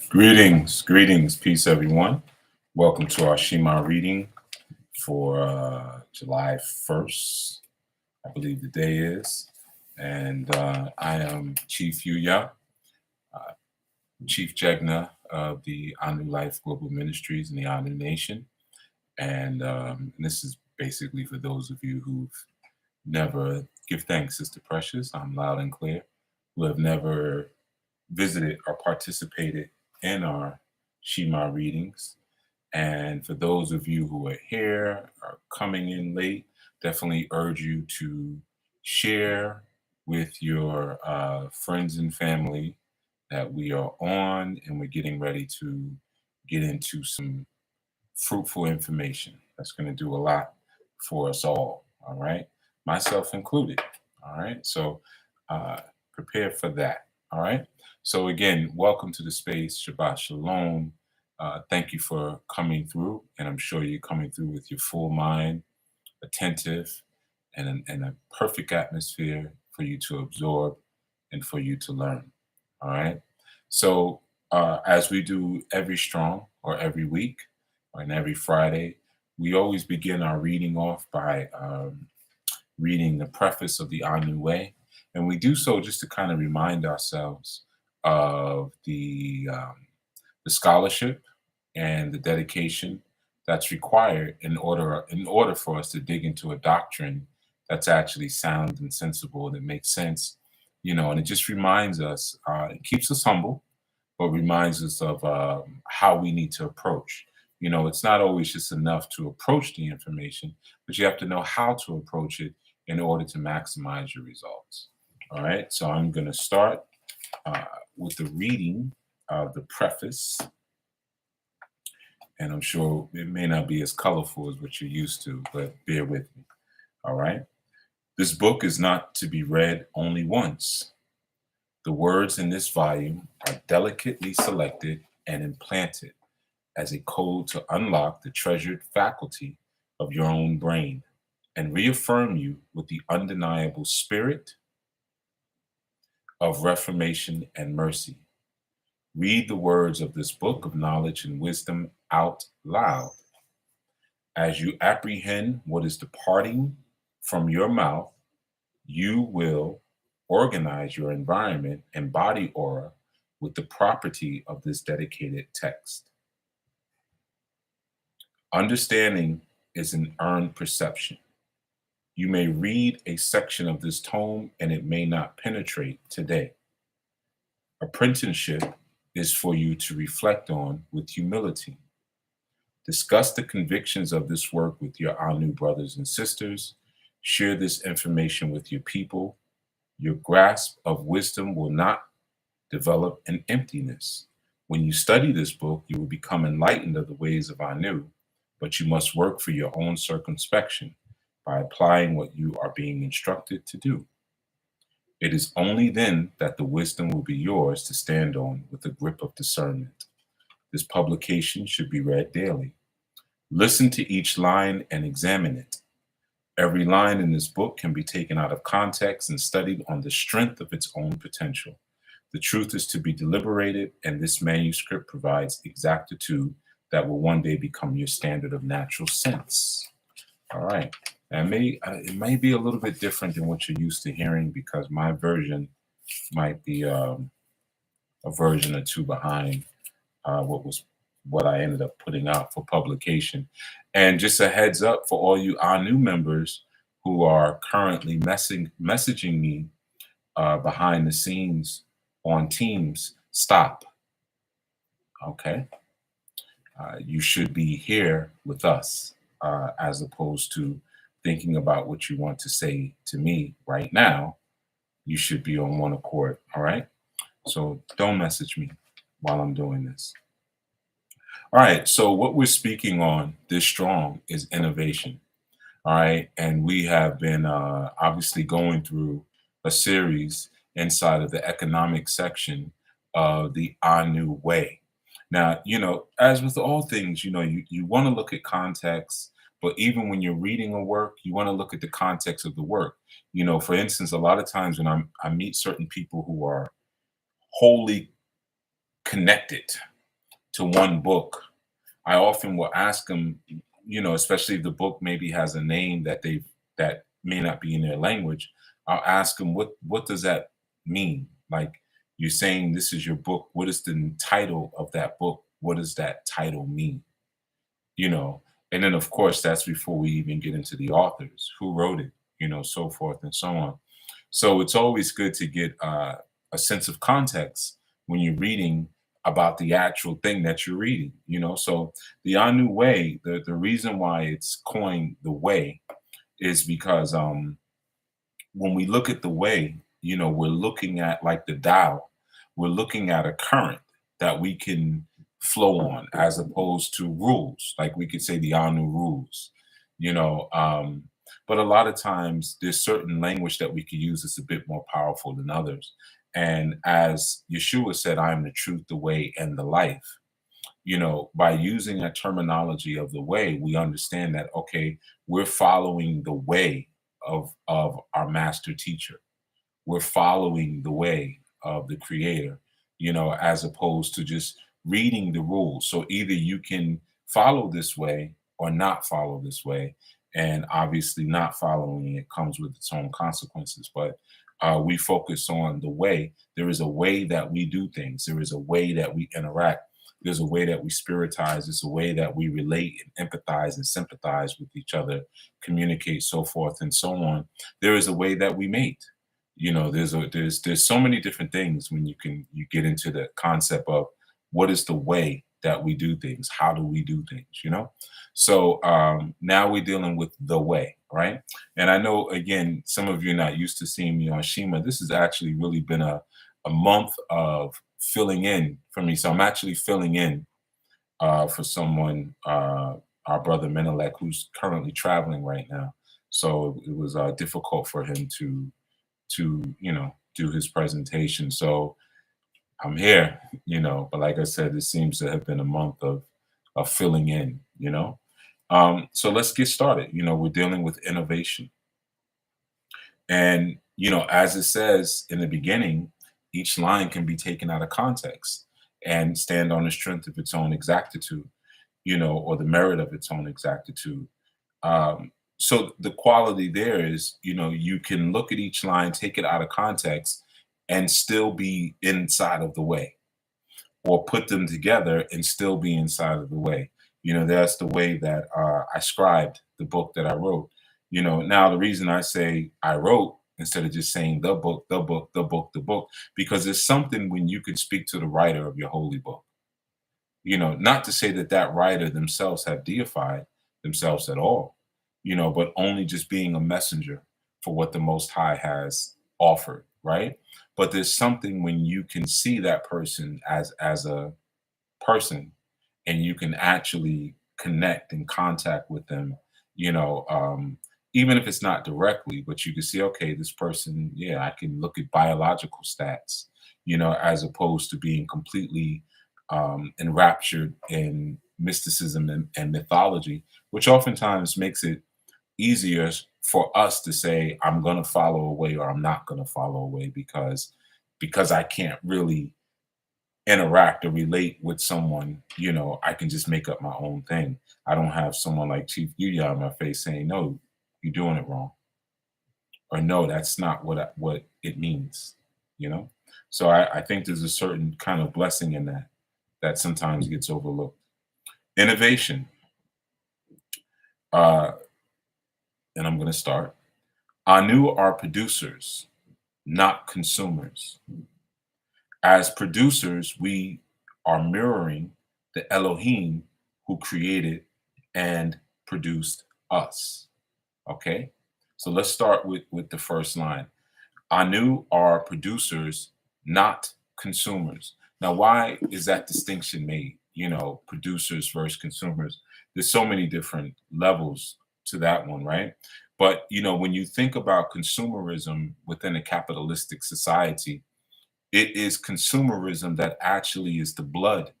Greetings, peace, everyone. Welcome to our SHEMA reading for July 1st, I believe the day is. And I am Chief Yuya, uh, Chief Jegna of the Anu Life Global Ministries in the Anu Nation. And this is basically for those of you who've never, give thanks, Sister Precious, I'm loud and clear, who have never visited or participated in our Shema readings. And for those of you who are here or coming in late, definitely urge you to share with your friends and family that we are on and we're getting ready to get into some fruitful information that's going to do a lot for us all right? Myself included, all right? So prepare for that, all right? So again, welcome to the space, Shabbat Shalom. Thank you for coming through, and I'm sure you're coming through with your full mind, attentive, and a perfect atmosphere for you to absorb and for you to learn, all right? So as we do every strong or every week, and every Friday, we always begin our reading off by reading the preface of the Anu Way. And we do so just to kind of remind ourselves of the scholarship and the dedication that's required in order for us to dig into a doctrine that's actually sound and sensible, that makes sense, and it just reminds us, it keeps us humble, but reminds us of how we need to approach. It's not always just enough to approach the information, but you have to know how to approach it in order to maximize your results. All right, so I'm going to start with the reading of the preface, and I'm sure it may not be as colorful as what you're used to, but bear with me. All right, this book is not to be read only once. The words in this volume are delicately selected and implanted as a code to unlock the treasured faculty of your own brain and reaffirm you with the undeniable spirit of reformation and mercy. Read the words of this book of knowledge and wisdom out loud. As you apprehend what is departing from your mouth, you will organize your environment and body aura with the property of this dedicated text. Understanding is an earned perception. You may read a section of this tome and it may not penetrate today. Apprenticeship is for you to reflect on with humility. Discuss the convictions of this work with your Anu brothers and sisters. Share this information with your people. Your grasp of wisdom will not develop in emptiness. When you study this book, you will become enlightened of the ways of Anu, but you must work for your own circumspection by applying what you are being instructed to do. It is only then that the wisdom will be yours to stand on with a grip of discernment. This publication should be read daily. Listen to each line and examine it. Every line in this book can be taken out of context and studied on the strength of its own potential. The truth is to be deliberated, and this manuscript provides exactitude that will one day become your standard of natural sense. All right. And it may be a little bit different than what you're used to hearing, because my version might be a version or two behind what I ended up putting out for publication. And just a heads up for all you Anu members who are currently messaging me behind the scenes on Teams, stop. Okay. You should be here with us as opposed to thinking about what you want to say to me right now. You should be on one accord. All right. So don't message me while I'm doing this. All right, so what we're speaking on this strong is innovation. All right, and we have been obviously going through a series inside of the economic section of the Anu Way. Now, as with all things, you want to look at context, but even when you're reading a work, you want to look at the context of the work. For instance, a lot of times when I meet certain people who are wholly connected, to one book, I often will ask them, especially if the book maybe has a name that may not be in their language. I'll ask them, what does that mean? Like, you're saying this is your book. What is the title of that book? What does that title mean? You know, and then of course that's before we even get into the authors, who wrote it, so forth and so on. So it's always good to get a sense of context when you're reading about the actual thing that you're reading. So the Anu Way, the reason why it's coined the way is because when we look at the way, we're looking at like the Tao, we're looking at a current that we can flow on as opposed to rules. Like we could say the Anu rules, you know. But a lot of times there's certain language that we could use that's a bit more powerful than others. And as Yeshua said, I am the truth, the way, and the life. By using that terminology of the way, we understand that, okay, we're following the way of our master teacher. We're following the way of the creator, as opposed to just reading the rules. So either you can follow this way or not follow this way. And obviously, not following it comes with its own consequences. But we focus on the way. There is a way that we do things, there is a way that we interact. There's a way that we spiritize. There's a way that we relate and empathize and sympathize with each other, communicate, so forth and so on. There is a way that we mate. There's so many different things when you get into the concept of what is the way that we do things. How do we do things? So now we're dealing with the way, right? And I know, again, some of you are not used to seeing me on SHEMA. This has actually really been a month of filling in for me. So I'm actually filling in for someone, our brother Menelek, who's currently traveling right now. So it was difficult for him to do his presentation. So I'm here, but like I said, this seems to have been a month of filling in. So let's get started. We're dealing with innovation. And, as it says in the beginning, each line can be taken out of context and stand on the strength of its own exactitude, or the merit of its own exactitude. So the quality there is, you can look at each line, take it out of context, and still be inside of the way, or put them together and still be inside of the way. That's the way that I scribed the book that I wrote. Now the reason I say I wrote instead of just saying the book, the book, the book, the book, because there's something when you can speak to the writer of your holy book. Not to say that that writer themselves have deified themselves at all, but only just being a messenger for what the Most High has offered, right? But there's something when you can see that person as a person, and you can actually connect and contact with them, even if it's not directly, but you can see, okay, this person, yeah, I can look at biological stats, as opposed to being completely enraptured in mysticism and mythology, which oftentimes makes it easier for us to say, I'm going to follow a way or I'm not going to follow a way because I can't really interact or relate with someone. I can just make up my own thing. I don't have someone like Chief Yuya in my face saying, no, you're doing it wrong, or no, that's not what it means. So I think there's a certain kind of blessing in that sometimes gets overlooked. Innovation. And I'm going to start. Anu are producers, not consumers. As producers, we are mirroring the Elohim who created and produced us. Okay? So let's start with the first line. Anu are producers, not consumers. Now, why is that distinction made? Producers versus consumers. There's so many different levels to that one, right? But, when you think about consumerism within a capitalistic society, it is consumerism that actually is the blood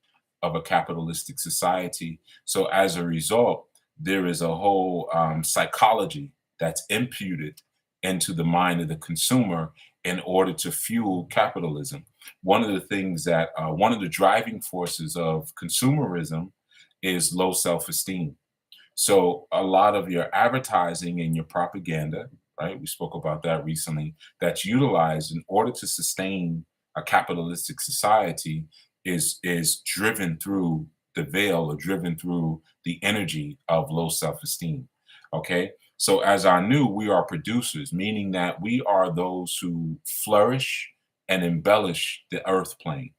of a capitalistic society. So as a result, there is a whole psychology that's imputed into the mind of the consumer in order to fuel capitalism. one of the things that one of the driving forces of consumerism is low self-esteem. So a lot of your advertising and your propaganda, right? We spoke about that recently, that's utilized in order to sustain a capitalistic society is driven through the veil or driven through the energy of low self-esteem. Okay. So as I knew, we are producers, meaning that we are those who flourish and embellish the earth plane.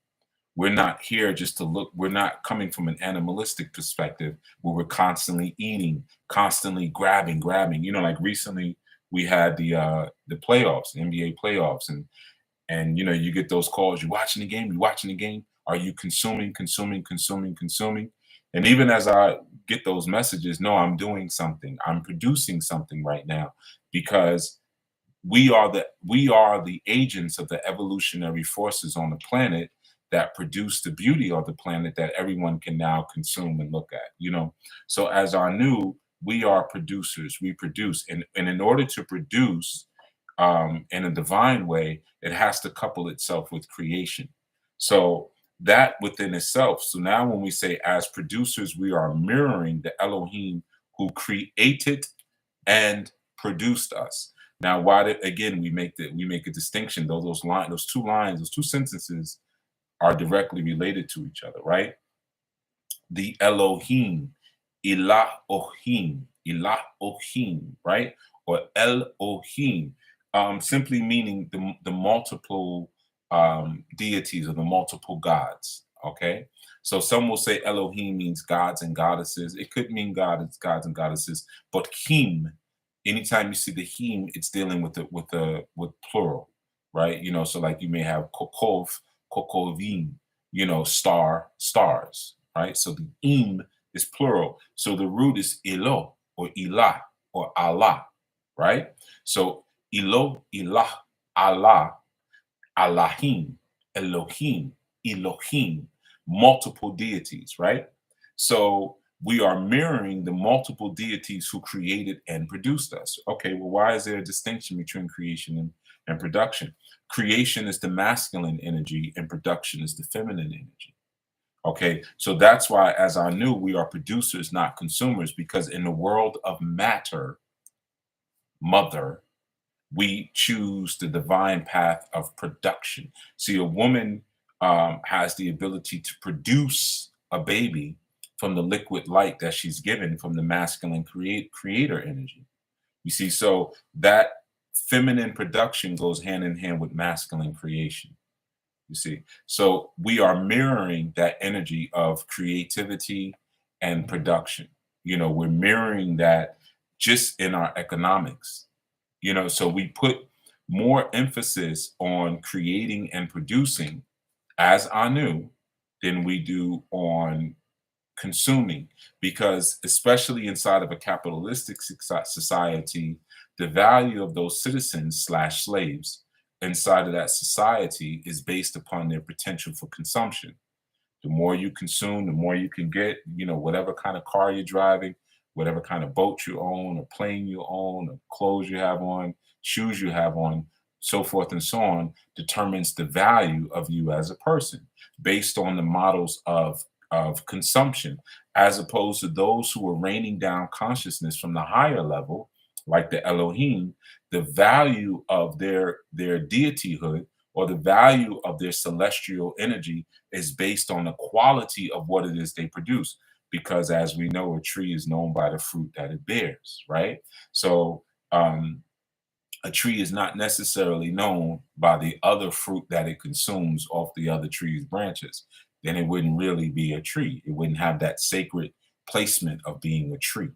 We're not here just to look, we're not coming from an animalistic perspective where we're constantly eating, constantly grabbing. Like recently we had the playoffs, the NBA playoffs, and you get those calls, you watching the game? Are you consuming? And even as I get those messages, no, I'm doing something. I'm producing something right now because we are the agents of the evolutionary forces on the planet that produce the beauty of the planet that everyone can now consume and look at. So as I knew, we are producers. We produce, and in order to produce in a divine way, it has to couple itself with creation. So that within itself. So now when we say as producers, we are mirroring the Elohim who created and produced us. Now, why did again we make a distinction, though those two sentences are directly related to each other, right? The Elohim, Elohim, right? Or Elohim, simply meaning the multiple deities or the multiple gods. Okay, so some will say Elohim means gods and goddesses. It could mean gods and goddesses, but him, anytime you see the him, it's dealing with plural, right? So like you may have kokovim, stars, right? So the im is plural. So the root is elo or ilah or Allah, right? So elo, ilah, Allah, Allahim, Elohim, Elohim, multiple deities, right? So we are mirroring the multiple deities who created and produced us. Okay, well, why is there a distinction between creation and production? Creation is the masculine energy and production is the feminine energy. Okay, so that's why, as I knew, we are producers, not consumers, because in the world of matter, mother, we choose the divine path of production. See, a woman has the ability to produce a baby from the liquid light that she's given from the masculine creator energy. You see, so that feminine production goes hand in hand with masculine creation. You see, so we are mirroring that energy of creativity and production. We're mirroring that just in our economics. So we put more emphasis on creating and producing as Anu than we do on consuming, because especially inside of a capitalistic society, the value of those citizens slash slaves inside of that society is based upon their potential for consumption. The more you consume, the more you can get, whatever kind of car you're driving, whatever kind of boat you own, or plane you own, or clothes you have on, shoes you have on, so forth and so on, determines the value of you as a person based on the models of consumption, as opposed to those who are raining down consciousness from the higher level, like the Elohim. The value of their deityhood or the value of their celestial energy is based on the quality of what it is they produce. Because as we know, a tree is known by the fruit that it bears, right? So a tree is not necessarily known by the other fruit that it consumes off the other tree's branches. Then it wouldn't really be a tree. It wouldn't have that sacred placement of being a tree.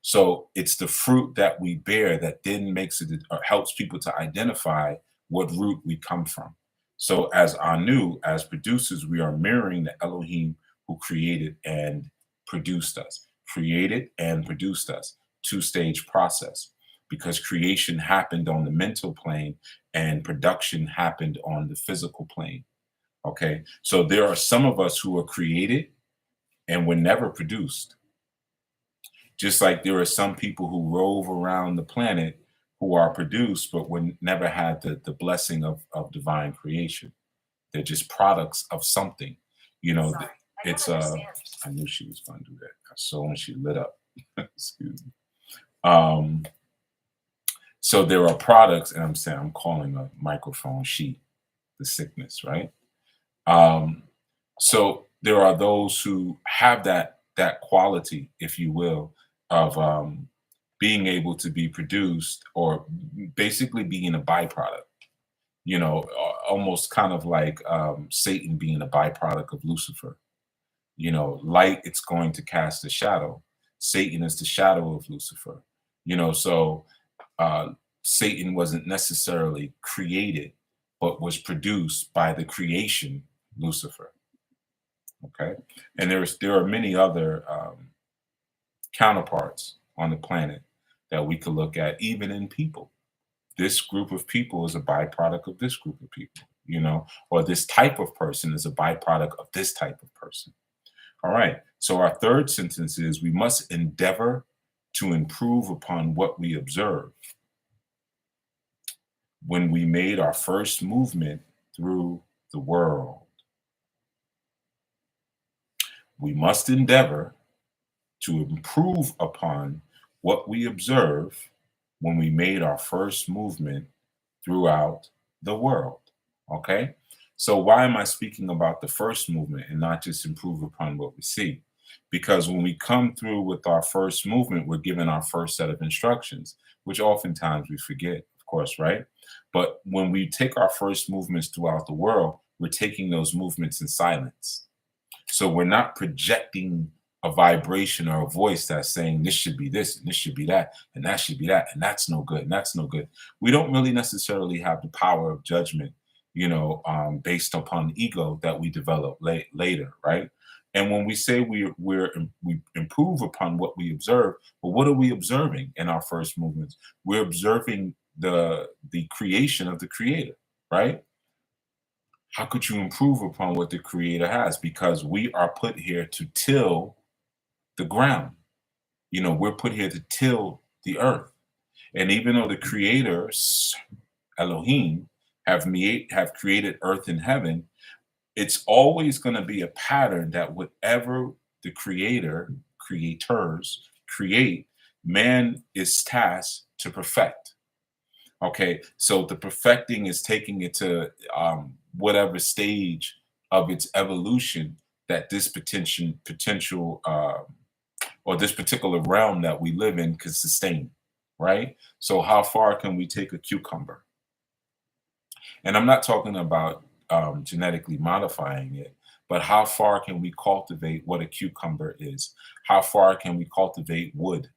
So it's the fruit that we bear that then makes it or helps people to identify what root we come from. So as Anu, as producers, we are mirroring the Elohim who created and produced us, created and produced us, two-stage process, because creation happened on the mental plane and production happened on the physical plane. Okay, so there are some of us who are created and were never produced. Just like there are some people who rove around the planet who are produced but never had the blessing of divine creation. They're just products of something. You know, it's I knew she was going to do that. I saw when she lit up. Excuse me. Um, so there are products, and I'm calling a microphone sheet the sickness, right? Um, so there are those who have that quality, if you will, of being able to be produced or basically being a byproduct. Almost kind of like Satan being a byproduct of Lucifer. Light, it's going to cast a shadow. Satan is the shadow of Lucifer. So uh, Satan wasn't necessarily created, but was produced by the creation, Lucifer. Okay, and there are many other counterparts on the planet that we could look at, even in people. This group of people is a byproduct of this group of people, or this type of person is a byproduct of this type of person. All right. So our third sentence is we must endeavor to improve upon what we observe. When we made our first movement through the world, we must endeavor to improve upon what we observe when we made our first movement throughout the world. Okay? So why am I speaking about the first movement and not just improve upon what we see? Because when we come through with our first movement, we're given our first set of instructions, which oftentimes we forget, of course, right? But when we take our first movements throughout the world, we're taking those movements in silence. So we're not projecting a vibration or a voice that's saying this should be this and this should be that and that should be that and that's no good and that's no good. We don't really necessarily have the power of judgment, based upon ego that we develop later, right? And when we say we improve upon what we observe, but what are we observing in our first movements? We're observing the creation of the creator, right? How could you improve upon what the creator has? Because we are put here to till the ground. We're put here to till the earth. And even though the creators, Elohim, have created earth and heaven, it's always going to be a pattern that whatever the creators create, man is tasked to perfect. Okay, so the perfecting is taking it to whatever stage of its evolution that this potential or this particular realm that we live in can sustain, right? So how far can we take a cucumber? And I'm not talking about genetically modifying it, but how far can we cultivate what a cucumber is? How far can we cultivate wood,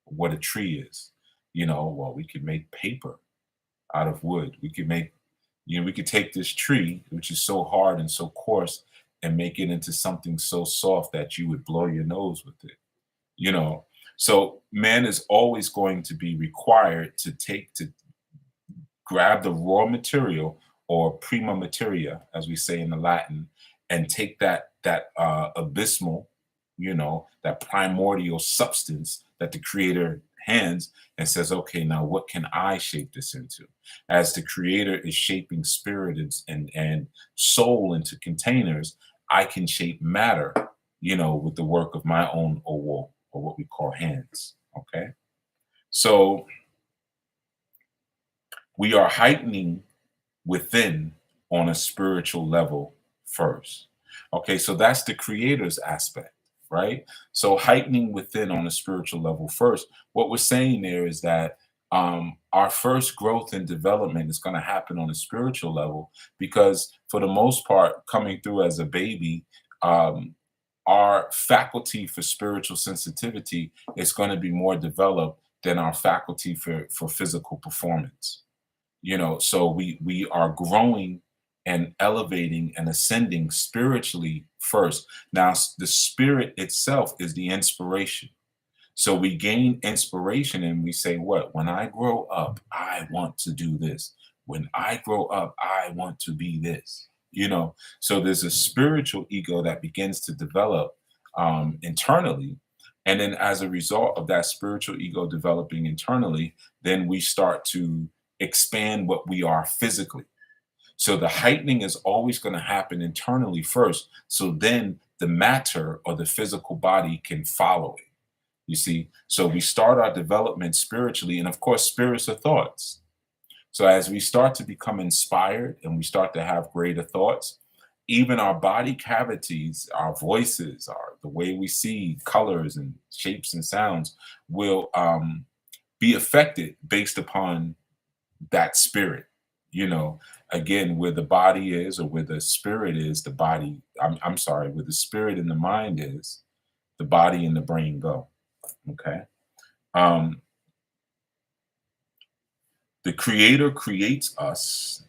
what a tree is? Well, we could make paper out of wood. We could take this tree, which is so hard and so coarse, and make it into something so soft that you would blow your nose with it. So man is always going to be required to grab the raw material, or prima materia, as we say in the Latin, and take that abysmal, that primordial substance that the creator hands and says, okay, now what can I shape this into? As the creator is shaping spirit and soul into containers, I can shape matter, with the work of my own owo, or what we call hands. Okay. So we are heightening within on a spiritual level first. Okay, so that's the creator's aspect, right? So heightening within on a spiritual level first. What we're saying there is that our first growth and development is going to happen on a spiritual level, because for the most part, coming through as a baby, our faculty for spiritual sensitivity is going to be more developed than our faculty for physical performance. So we are growing and elevating and ascending spiritually first. Now, the spirit itself is the inspiration. So we gain inspiration and we say, what? When I grow up, I want to do this. When I grow up, I want to be this. So there's a spiritual ego that begins to develop internally. And then as a result of that spiritual ego developing internally, then we start to expand what we are physically. So the heightening is always going to happen internally first. So then the matter or the physical body can follow it. You see, so we start our development spiritually, and of course, spirits are thoughts. So as we start to become inspired and we start to have greater thoughts, even our body cavities, our voices, the way we see colors and shapes and sounds will be affected based upon that spirit. You know, again, where the body is or where the spirit is, the body, I'm sorry, where the spirit and the mind is, the body and the brain go. Okay. Um, the creator creates us.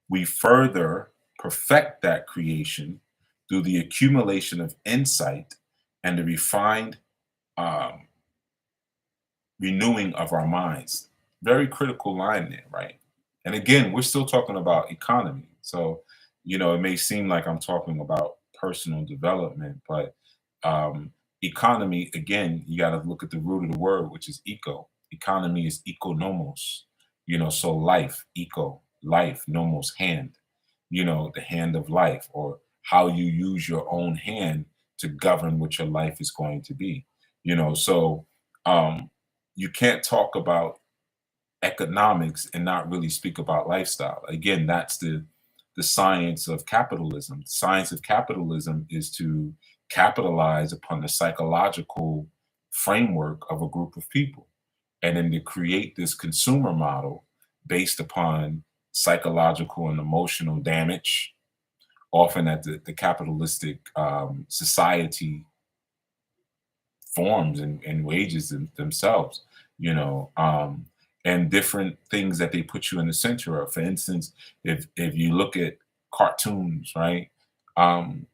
We further perfect that creation through the accumulation of insight and the refined um, renewing of our minds. Very critical line there, right? And again, we're still talking about economy. So, it may seem like I'm talking about personal development, but economy, again, you got to look at the root of the word, which is eco. Economy is economos, so life, eco, life, nomos, hand, the hand of life, or how you use your own hand to govern what your life is going to be, so um, you can't talk about economics and not really speak about lifestyle. Again, that's the science of capitalism. The science of capitalism is to capitalize upon the psychological framework of a group of people, and then to create this consumer model based upon psychological and emotional damage, often at the capitalistic society forms and wages themselves, and different things that they put you in the center of. For instance, if you look at cartoons, right? Um,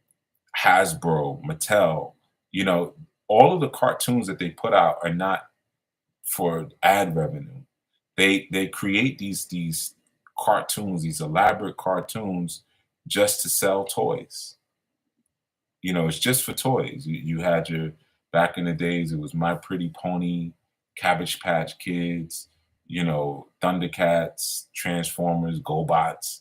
Hasbro, Mattel, you know, all of the cartoons that they put out are not for ad revenue. They create these cartoons, these elaborate cartoons, just to sell toys. It's just for toys. You had your back in the days, it was My Pretty Pony, Cabbage Patch Kids, Thundercats, Transformers, GoBots.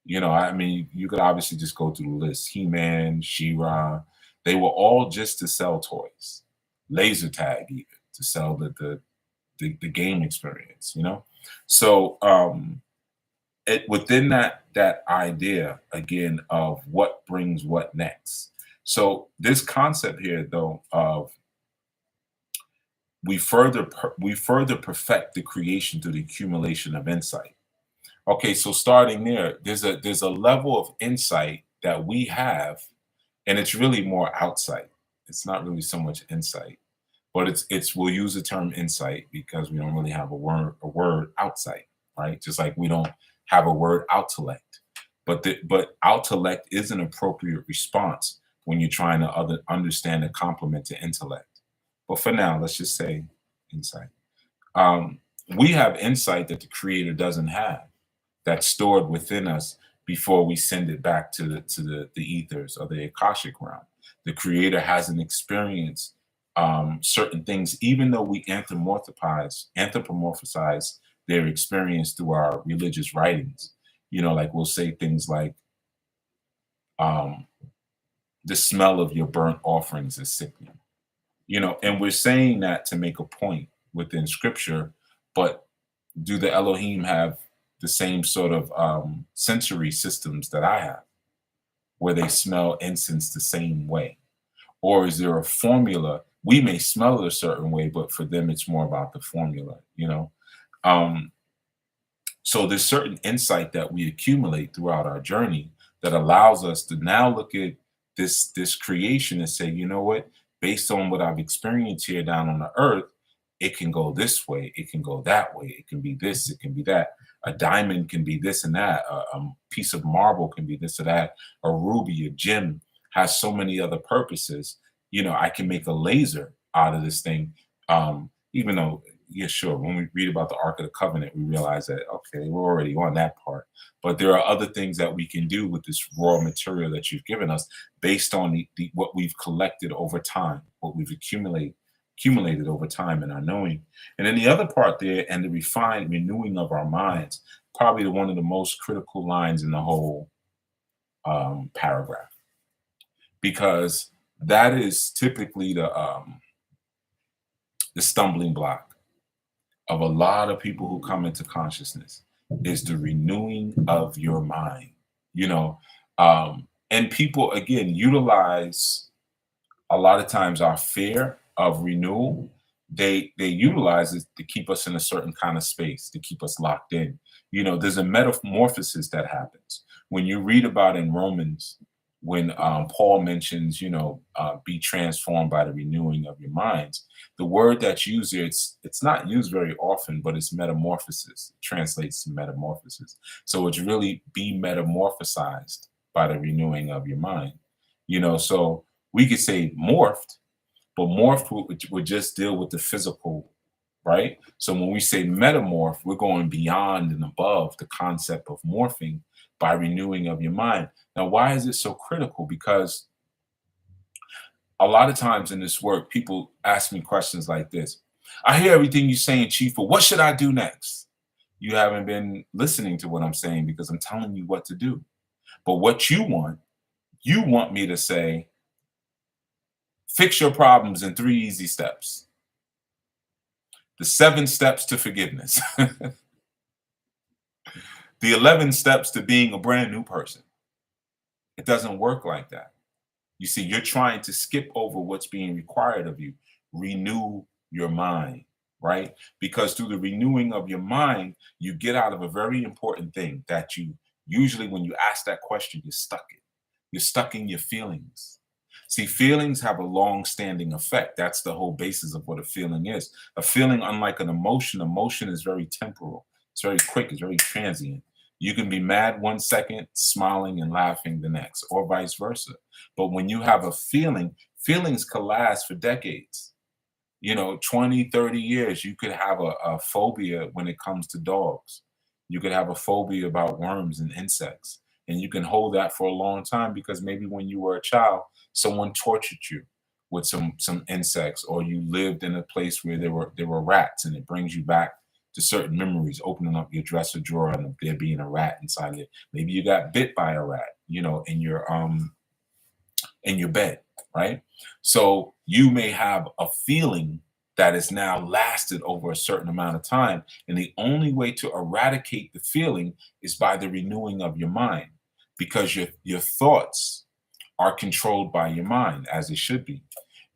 I mean, you could obviously just go through the list. He-Man, She-Ra, they were all just to sell toys. Laser tag, even to sell the game experience. So within that idea again of what brings what next. So this concept here, though, of we further perfect the creation through the accumulation of insight. Okay, so starting there, there's a level of insight that we have, and it's really more outsight. It's not really so much insight, but it's we'll use the term insight because we don't really have a word outsight, right? Just like we don't have a word outellect, but outellect is an appropriate response when you're trying to understand a complement to intellect. But for now, let's just say insight. Um, we have insight that the creator doesn't have, that's stored within us before we send it back to the ethers or the Akashic realm. The creator hasn't experienced certain things, even though we anthropomorphize their experience through our religious writings. Like we'll say things like, um, the smell of your burnt offerings is sickening. And we're saying that to make a point within scripture, but do the Elohim have the same sort of sensory systems that I have, where they smell incense the same way? Or is there a formula? We may smell it a certain way, but for them, it's more about the formula. Um, so there's certain insight that we accumulate throughout our journey that allows us to now look at this creation and say, you know what, based on what I've experienced here down on the earth, it can go this way, it can go that way, it can be this, it can be that. A diamond can be this and that. A piece of marble can be this or that. A ruby, a gem has so many other purposes. I can make a laser out of this thing. Even though, yeah, sure, when we read about the Ark of the Covenant, we realize that, okay, we're already on that part. But there are other things that we can do with this raw material that you've given us based on what we've collected over time, what we've accumulated over time in our knowing. And then the other part there, and the refined renewing of our minds, probably one of the most critical lines in the whole paragraph, because that is typically the stumbling block of a lot of people who come into consciousness, is the renewing of your mind. You know, and people again utilize a lot of times our fear of renewal. They utilize it to keep us in a certain kind of space, to keep us locked in. You know, there's a metamorphosis that happens when you read about in Romans, when Paul mentions, be transformed by the renewing of your minds. The word that's used here, it's not used very often, but it's metamorphosis. It translates to metamorphosis. So it's really be metamorphosized by the renewing of your mind. So we could say morphed, but morphed would just deal with the physical, right? So when we say metamorph, we're going beyond and above the concept of morphing by renewing of your mind. Now, why is it so critical? Because a lot of times in this work, people ask me questions like this. I hear everything you're saying, Chief, but what should I do next? You haven't been listening to what I'm saying, because I'm telling you what to do. But what you want me to say, fix your problems in 3 easy steps. The 7 steps to forgiveness. The 11 steps to being a brand new person. It doesn't work like that. You see, you're trying to skip over what's being required of you. Renew your mind, right? Because through the renewing of your mind, you get out of a very important thing that you usually, when you ask that question, you're stuck in. You're stuck in your feelings. See, feelings have a long-standing effect. That's the whole basis of what a feeling is. A feeling, unlike an emotion is very temporal. It's very quick. It's very transient. You can be mad 1 second, smiling and laughing the next, or vice versa. But when you have a feeling, feelings can last for decades. 20, 30 years, you could have a phobia when it comes to dogs. You could have a phobia about worms and insects. And you can hold that for a long time, because maybe when you were a child, someone tortured you with some insects, or you lived in a place where there were rats, and it brings you back to certain memories, opening up your dresser drawer and there being a rat inside it. Maybe you got bit by a rat, in your bed, right? So you may have a feeling that has now lasted over a certain amount of time. And the only way to eradicate the feeling is by the renewing of your mind, because your thoughts are controlled by your mind, as it should be.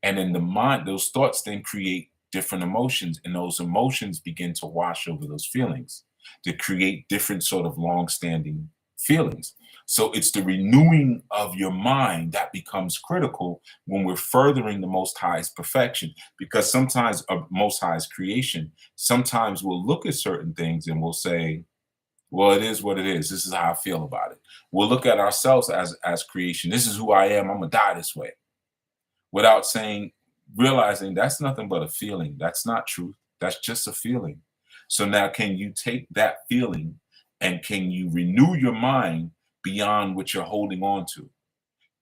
And in the mind, those thoughts then create different emotions, and those emotions begin to wash over those feelings to create different sort of long-standing feelings. So it's the renewing of your mind that becomes critical when we're furthering the Most High's perfection, because sometimes Most High's creation, sometimes we'll look at certain things and we'll say, well, it is what it is. This is how I feel about it. We'll look at ourselves as creation. This is who I am. I'm gonna die this way, without realizing that's nothing but a feeling. That's not truth. That's just a feeling. So now, can you take that feeling and can you renew your mind beyond what you're holding on to?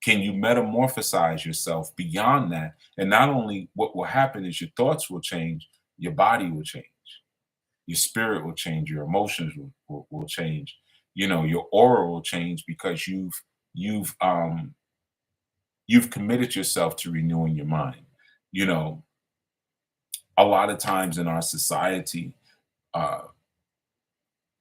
Can you metamorphosize yourself beyond that? And not only what will happen is your thoughts will change, your body will change, your spirit will change, your emotions will change. Your aura will change, because you've committed yourself to renewing your mind. A lot of times in our society,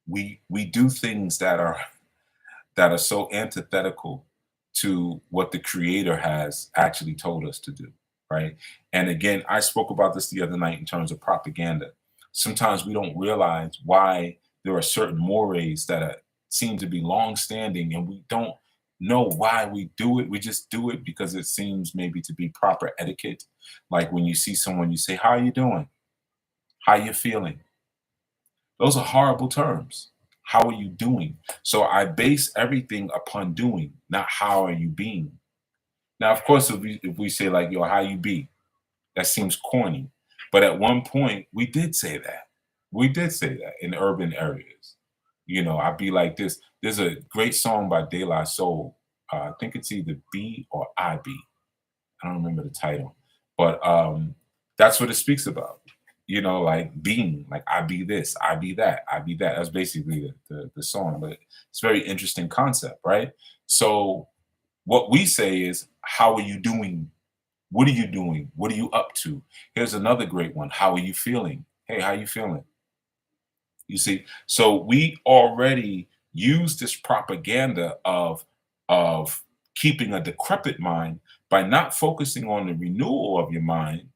we do things that are so antithetical to what the Creator has actually told us to do, right? And again, I spoke about this the other night in terms of propaganda. Sometimes we don't realize why there are certain mores that seem to be long-standing, and we don't know why we do it. We just do it because it seems maybe to be proper etiquette. Like when you see someone, you say, "How are you doing? How you feeling?" Those are horrible terms. How are you doing? So I base everything upon doing, not how are you being. Now, of course, if we say like, "Yo, how you be?" That seems corny. But at one point, we did say that. We did say that in urban areas. I'd be like this. There's a great song by De La Soul. I think it's either B or I Be. I don't remember the title. But that's what it speaks about. like being, like I be this, I be that, I be that. That's basically the song, but it's a very interesting concept, right? So what we say is, how are you doing? What are you doing? What are you up to? Here's another great one. How are you feeling? Hey, how you feeling? You see, so we already use this propaganda of keeping a decrepit mind by not focusing on the renewal of your mind.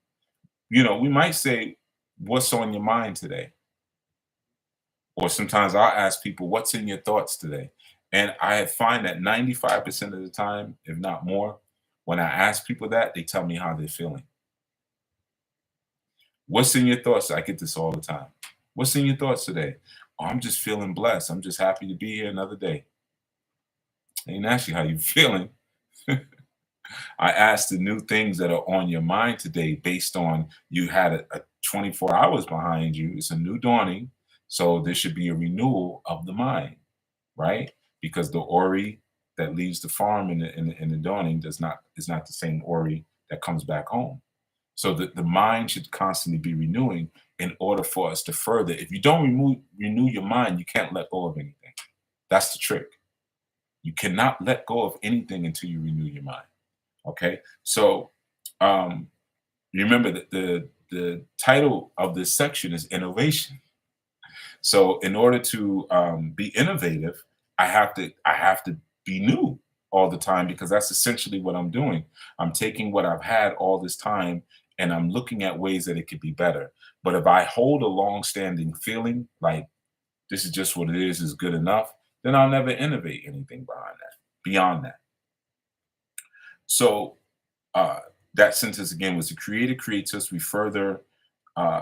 We might say, "What's on your mind today?" Or sometimes I'll ask people, "What's in your thoughts today?" And I find that 95% of the time, if not more, when I ask people that, they tell me how they're feeling. What's in your thoughts? I get this all the time. What's in your thoughts today? "Oh, I'm just feeling blessed. I'm just happy to be here another day." I ain't ask you how you feeling. I asked the new things that are on your mind today based on you had a 24 hours behind you. It's a new dawning. So there should be a renewal of the mind, right? Because the Ori that leaves the farm in the dawning is not the same Ori that comes back home. So the mind should constantly be renewing in order for us to further. If you don't renew your mind, you can't let go of anything. That's the trick. You cannot let go of anything until you renew your mind. Okay. So remember that the title of this section is innovation. So in order to be innovative, I have to be new all the time, because that's essentially what I'm doing. I'm taking what I've had all this time and I'm looking at ways that it could be better. But if I hold a long-standing feeling like this is just what it is good enough, then I'll never innovate anything beyond that. So uh, that sentence again was, the creator creates us, we further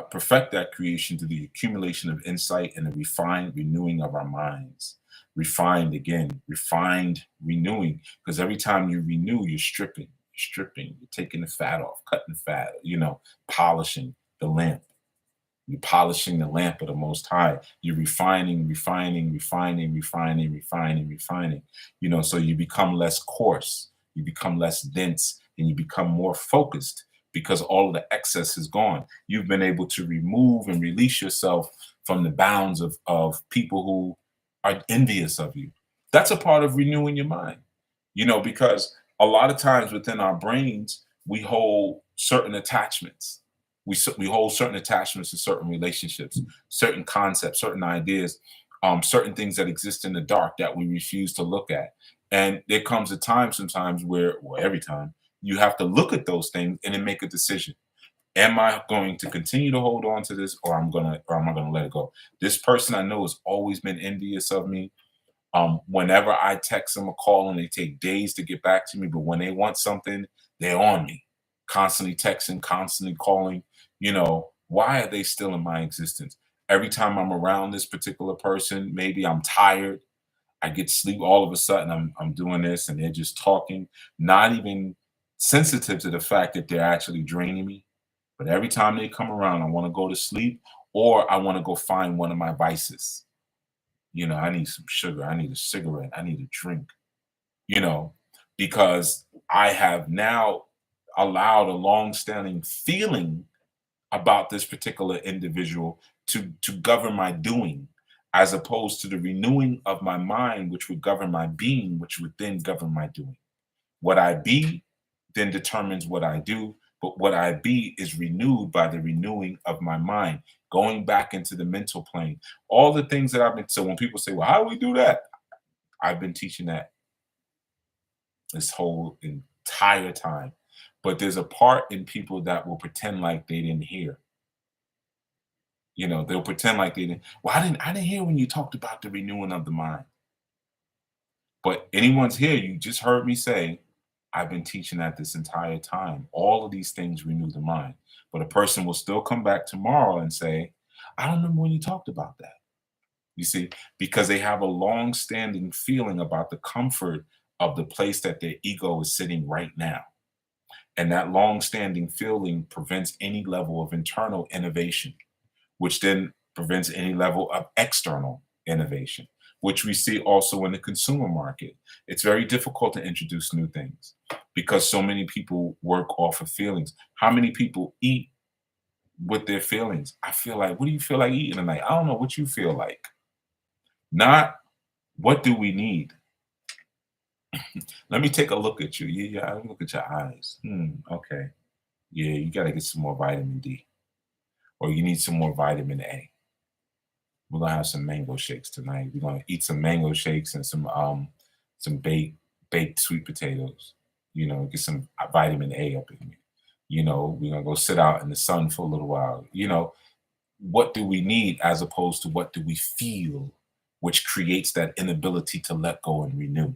perfect that creation through the accumulation of insight and the refined renewing of our minds. Refined again, refined renewing, because every time you renew, you're taking the fat off, cutting the fat, polishing the lamp. You're polishing the lamp of the Most High. You're refining, refining, refining, refining, refining, refining. So you become less coarse, you become less dense, and you become more focused because all of the excess is gone. You've been able to remove and release yourself from the bounds of people who are envious of you. That's a part of renewing your mind, because a lot of times within our brains, we hold certain attachments. We hold certain attachments to certain relationships, certain concepts, certain ideas, certain things that exist in the dark that we refuse to look at. And there comes a time sometimes where, well, every time, you have to look at those things and then make a decision. Am I going to continue to hold on to this, or am I gonna let it go? This person I know has always been envious of me. Whenever I text them or call them, they take days to get back to me. But when they want something, they're on me, constantly texting, constantly calling. Why are they still in my existence? Every time I'm around this particular person, maybe I'm tired, I get sleep. All of a sudden, I'm doing this, and they're just talking, not even sensitive to the fact that they're actually draining me. But every time they come around, I want to go to sleep, or I want to go find one of my vices. I need some sugar. I need a cigarette. I need a drink, you know, because I have now allowed a long-standing feeling about this particular individual to govern my doing, as opposed to the renewing of my mind, which would govern my being, which would then govern my doing. What I be then determines what I do, but what I be is renewed by the renewing of my mind, going back into the mental plane. All the things that I've been, so when people say, well, how do we do that? I've been teaching that this whole entire time. But there's a part in people that will pretend like they didn't hear. They'll pretend like they didn't. Well, I didn't hear when you talked about the renewing of the mind. But anyone's here, you just heard me say, I've been teaching that this entire time. All of these things renew the mind. But a person will still come back tomorrow and say, I don't remember when you talked about that. You see, because they have a long-standing feeling about the comfort of the place that their ego is sitting right now. And that long-standing feeling prevents any level of internal innovation, which then prevents any level of external innovation, which we see also in the consumer market. It's very difficult to introduce new things because so many people work off of feelings. How many people eat with their feelings. I feel like, what do you feel like eating tonight? I don't know what you feel like. Not what do we need? Let me take a look at you. Yeah, yeah, look at your eyes. Okay. Yeah, you got to get some more vitamin D, or you need some more vitamin A. We're gonna have some mango shakes tonight. We're gonna eat some mango shakes and some baked sweet potatoes. Get some vitamin A up in you. We're gonna go sit out in the sun for a little while. What do we need as opposed to what do we feel, which creates that inability to let go and renew.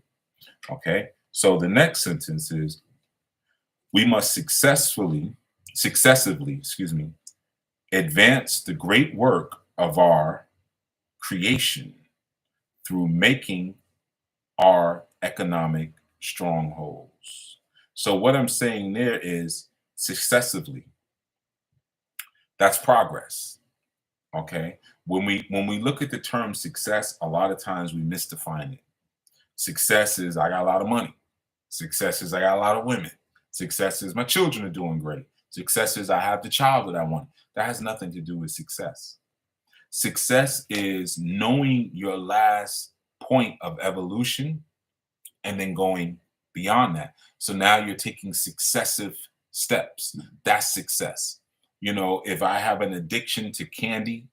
Okay. So the next sentence is we must successively, advance the great work of our creation through making our economic strongholds. So what I'm saying there is successively. That's progress. Okay. When we look at the term success, a lot of times we misdefine it. Success is I got a lot of money. Success is I got a lot of women. Success is my children are doing great. Success is I have the child that I want. That has nothing to do with success. Success is knowing your last point of evolution and then going beyond that. So now you're taking successive steps. That's success. If I have an addiction to candy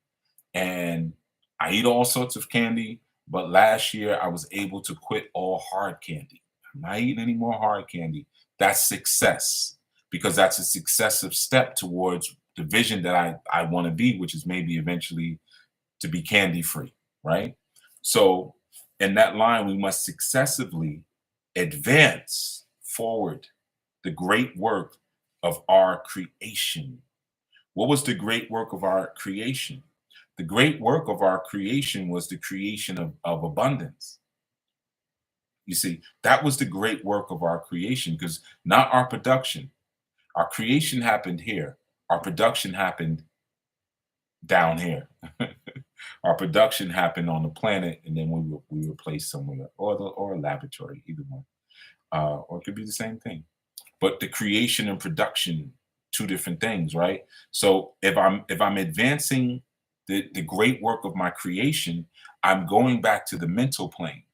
and I eat all sorts of candy, but last year I was able to quit all hard candy. I'm not eating any more hard candy. That's success, because that's a successive step towards the vision that I want to be, which is maybe eventually to be candy free, right? So in that line, we must successively advance forward the great work of our creation. What was the great work of our creation? The great work of our creation was the creation of abundance. You see, that was the great work of our creation, because not our production. Our creation happened here. Our production happened down here. Our production happened on the planet, and then we were placed somewhere, or a laboratory, either one, or it could be the same thing. But the creation and production, two different things, right? So if I'm advancing the great work of my creation, I'm going back to the mental plane.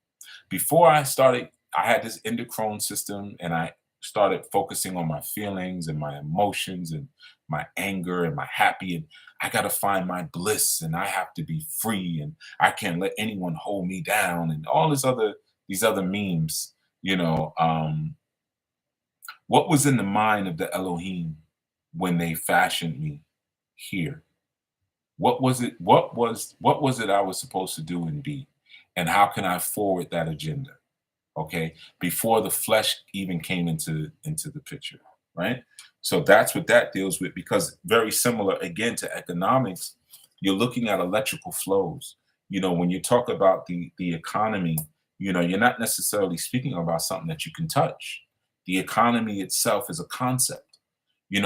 Before I started, I had this endocrine system, and I started focusing on my feelings and my emotions and my anger and my happy. And I got to find my bliss, and I have to be free, and I can't let anyone hold me down, and all these other memes. What was in the mind of the Elohim when they fashioned me here? What was it? What was it I was supposed to do and be? And how can I forward that agenda? Okay, before the flesh even came into the picture, right? So that's what that deals with, because very similar again to economics, you're looking at electrical flows. When you talk about the economy, you're not necessarily speaking about something that you can touch. The economy itself is a concept,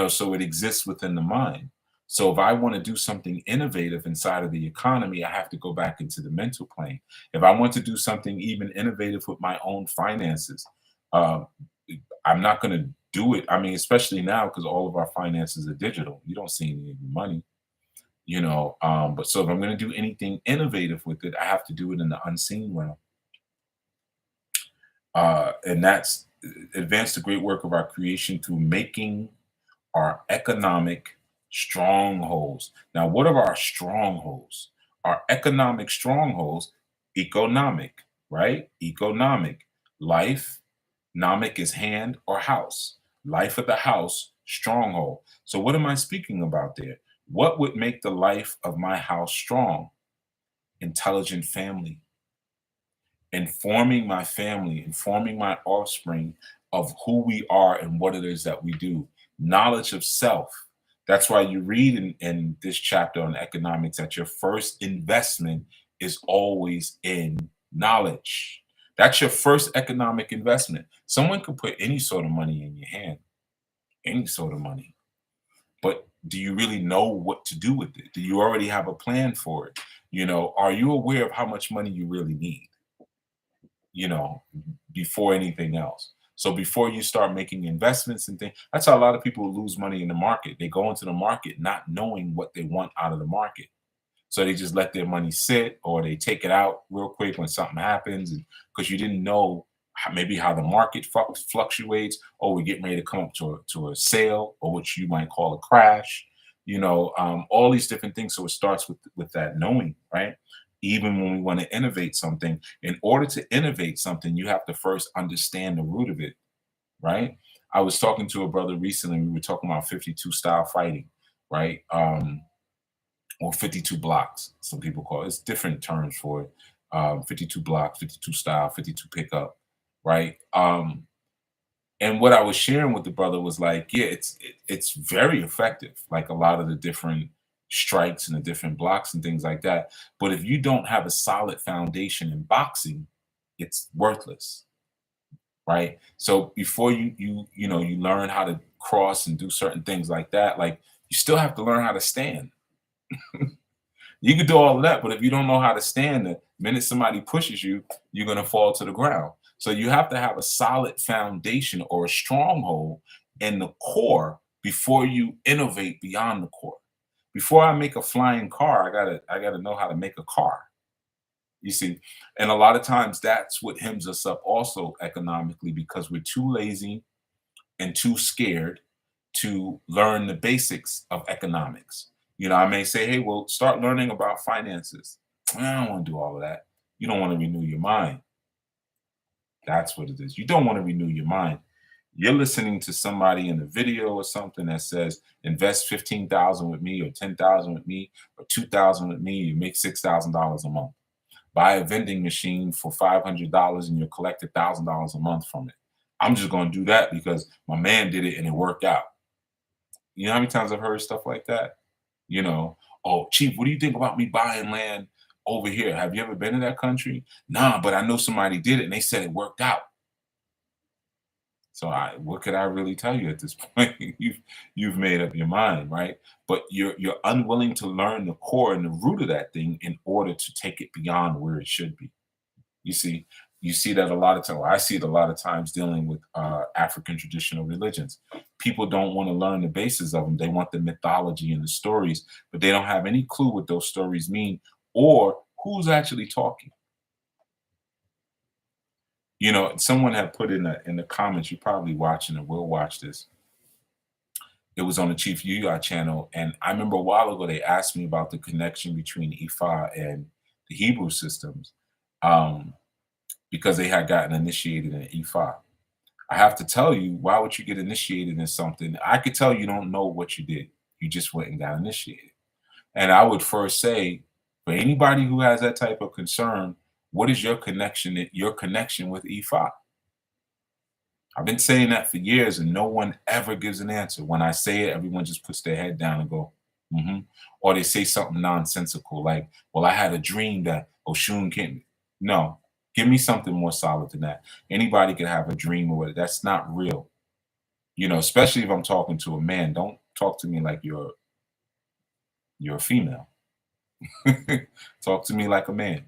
so it exists within the mind. So if I want to do something innovative inside of the economy, I have to go back into the mental plane. If I want to do something even innovative with my own finances, uh, I'm not going to do it. I mean, especially now, because all of our finances are digital. You don't see any money, but so if I'm going to do anything innovative with it, I have to do it in the unseen realm. And that's advance the great work of our creation through making our economic strongholds. Now, what are our strongholds? Our economic strongholds, economic, right? Economic. Life, nomic is hand or house. Life of the house, stronghold. So what am I speaking about there? What would make the life of my house strong? Intelligent family. Informing my family, informing my offspring of who we are and what it is that we do. Knowledge of self. That's why you read in this chapter on economics that your first investment is always in knowledge. That's your first economic investment. Someone could put any sort of money in your hand, any sort of money. But do you really know what to do with it? Do you already have a plan for it? Are you aware of how much money you really need? Before anything else. So before you start making investments and things, that's how a lot of people lose money in the market. They go into the market not knowing what they want out of the market. So they just let their money sit, or they take it out real quick when something happens, and because you didn't know maybe how the market fluctuates, or we're getting ready to come up to a sale, or what you might call a crash. All these different things. So it starts with that knowing, right? Even when we want to innovate something, in order to innovate something, you have to first understand the root of it, right? I was talking to a brother recently. We were talking about 52 style fighting, right? Or 52 blocks. Some people call it. It's different terms for it. 52 blocks, 52 style, 52 pickup, right? And what I was sharing with the brother was like, yeah, it's very effective. Like a lot of the different strikes and the different blocks and things like that. But if you don't have a solid foundation in boxing, it's worthless, right? So before you learn how to cross and do certain things like that, like you still have to learn how to stand. You can do all of that, but if you don't know how to stand, the minute somebody pushes you, you're going to fall to the ground. So you have to have a solid foundation or a stronghold in the core before you innovate beyond the core. Before I make a flying car, I gotta know how to make a car. You see, and a lot of times that's what hems us up also economically, because we're too lazy and too scared to learn the basics of economics. I may say, hey, well, start learning about finances. I don't want to do all of that. You don't want to renew your mind. That's what it is. You don't want to renew your mind. You're listening to somebody in a video or something that says invest 15,000 with me, or 10,000 with me, or 2,000 with me, you make $6,000 a month. Buy a vending machine for $500 and you'll collect $1,000 a month from it. I'm just going to do that because my man did it and it worked out. You know how many times I've heard stuff like that? Oh, Chief, what do you think about me buying land over here? Have you ever been to that country? Nah, but I know somebody did it and they said it worked out. So what could I really tell you at this point? You've made up your mind, right? But you're unwilling to learn the core and the root of that thing in order to take it beyond where it should be. You see, you see that a lot of times. I see it a lot of times dealing with African traditional religions. People don't want to learn the basis of them. They want the mythology and the stories, but they don't have any clue what those stories mean or who's actually talking. Someone had put in the comments. You're probably watching and will watch this. It was on the Chief Yuya channel, and I remember a while ago they asked me about the connection between Ifa and the Hebrew systems. Because they had gotten initiated in Ifa. I have to tell you, why would you get initiated in something? I could tell you don't know what you did. You just went and got initiated. And I would first say, for anybody who has that type of concern, what is your connection with Ifa? I've been saying that for years and no one ever gives an answer. When I say it, everyone just puts their head down and go, mm-hmm. Or they say something nonsensical like, well, I had a dream that Oshun came. No, give me something more solid than that. Anybody can have a dream or whatever. That's not real. Especially if I'm talking to a man. Don't talk to me like you're a female. Talk to me like a man.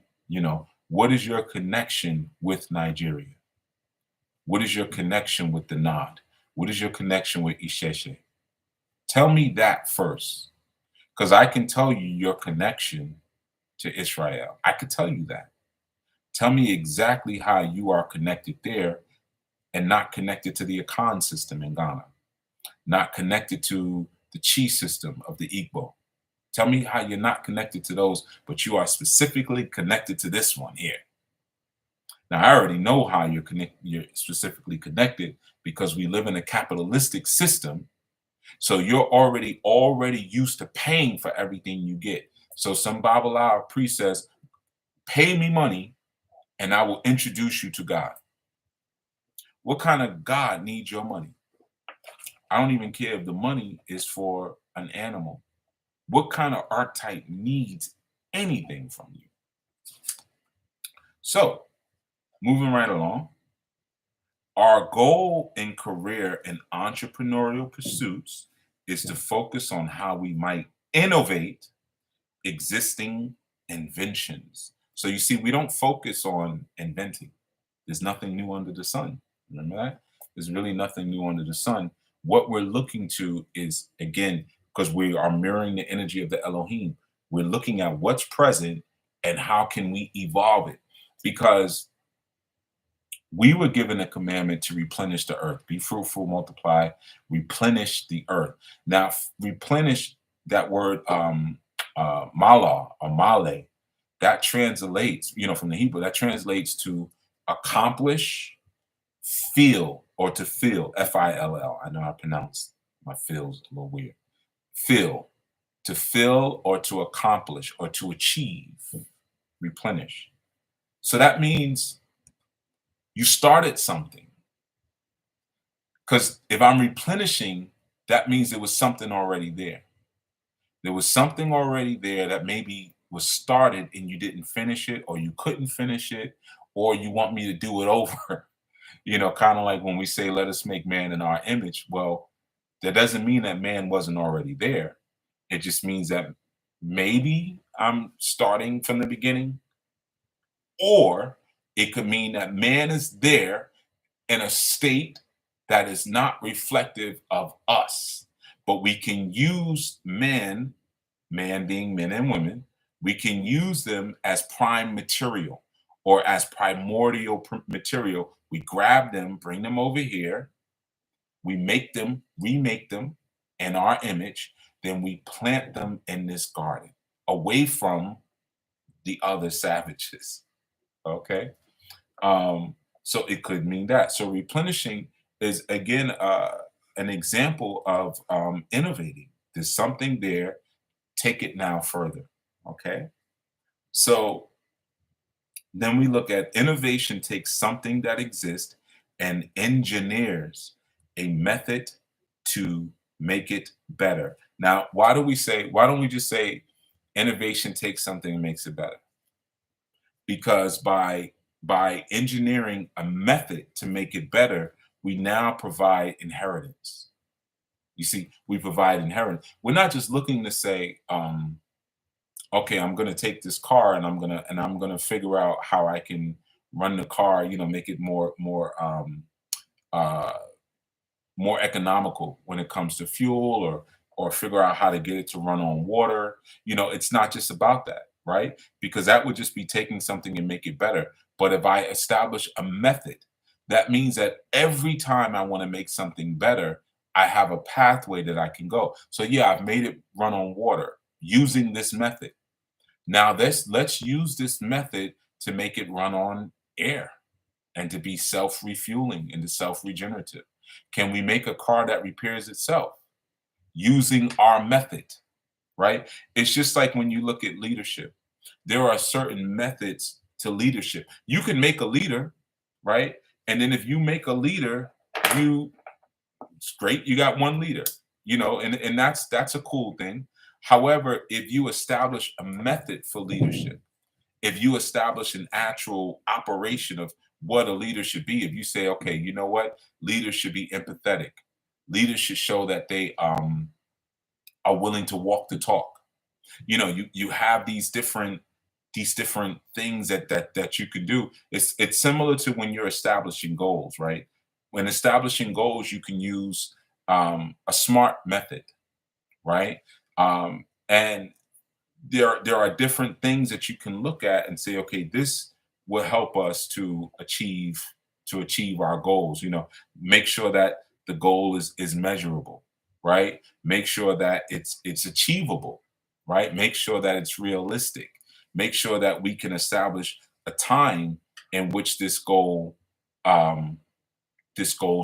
What is your connection with Nigeria? What is your connection with the Nod? What is your connection with Isheshe? Tell me that first, because I can tell you your connection to Israel. I could tell you that. Tell me exactly how you are connected there and not connected to the Akan system in Ghana, not connected to the Chi system of the Igbo. Tell me how you're not connected to those, but you are specifically connected to this one here. Now, I already know how you're specifically connected because we live in a capitalistic system. So you're already used to paying for everything you get. So some Babala priest says, pay me money and I will introduce you to God. What kind of God needs your money? I don't even care if the money is for an animal. What kind of archetype needs anything from you? So, moving right along, our goal in career and entrepreneurial pursuits is to focus on how we might innovate existing inventions. So you see, we don't focus on inventing. There's nothing new under the sun. Remember that? There's really nothing new under the sun. What we're looking to is, again, because we are mirroring the energy of the Elohim, we're looking at what's present and how can we evolve it. Because we were given a commandment to replenish the earth, be fruitful, multiply, replenish the earth. Now, replenish, that word mala or male, that translates, from the Hebrew, that translates to accomplish, feel, or to fill, F-I-L-L. I know I pronounce my feels a little weird. Fill, to fill or to accomplish or to achieve, replenish. So that means you started something. Because if I'm replenishing, that means there was something already there. There was something already there that maybe was started and you didn't finish it, or you couldn't finish it, or you want me to do it over. Kind of like when we say, let us make man in our image. Well, that doesn't mean that man wasn't already there. It just means that maybe I'm starting from the beginning, or it could mean that man is there in a state that is not reflective of us. But we can use man being men and women, we can use them as prime material or as primordial material. We grab them, bring them over here, we make them, remake them in our image, then we plant them in this garden away from the other savages. Okay. So it could mean that. So replenishing is, again, an example of innovating. There's something there, take it now further. Okay. So then we look at innovation takes something that exists and engineers a method to make it better. Now, why don't we just say innovation takes something and makes it better? Because by engineering a method to make it better, we now provide inheritance. You see, we provide inheritance. We're not just looking to say, okay, I'm going to take this car and I'm going to figure out how I can run the car, make it uh, more economical when it comes to fuel, or figure out how to get it to run on water. It's not just about that, right? Because that would just be taking something and make it better. But if I establish a method, that means that every time I want to make something better, I have a pathway that I can go. So yeah, I've made it run on water using this method. Now let's use this method to make it run on air and to be self-refueling and to self-regenerative. Can we make a car that repairs itself using our method, right? It's just like when you look at leadership. There are certain methods to leadership. You can make a leader, right? And then if you make a leader, it's great, you got one leader, and that's a cool thing. However, if you establish a method for leadership, if you establish an actual operation of what a leader should be, if you say, okay, you know what, leaders should be empathetic, leaders should show that they are willing to walk the talk. You have these different things that you can do. It's similar to when you're establishing goals, right? When establishing goals, you can use a SMART method, right? And there are different things that you can look at and say, okay, this will help us to achieve our goals. Make sure that the goal is measurable, right? Make sure that it's achievable, right? Make sure that it's realistic. Make sure that we can establish a time in which this goal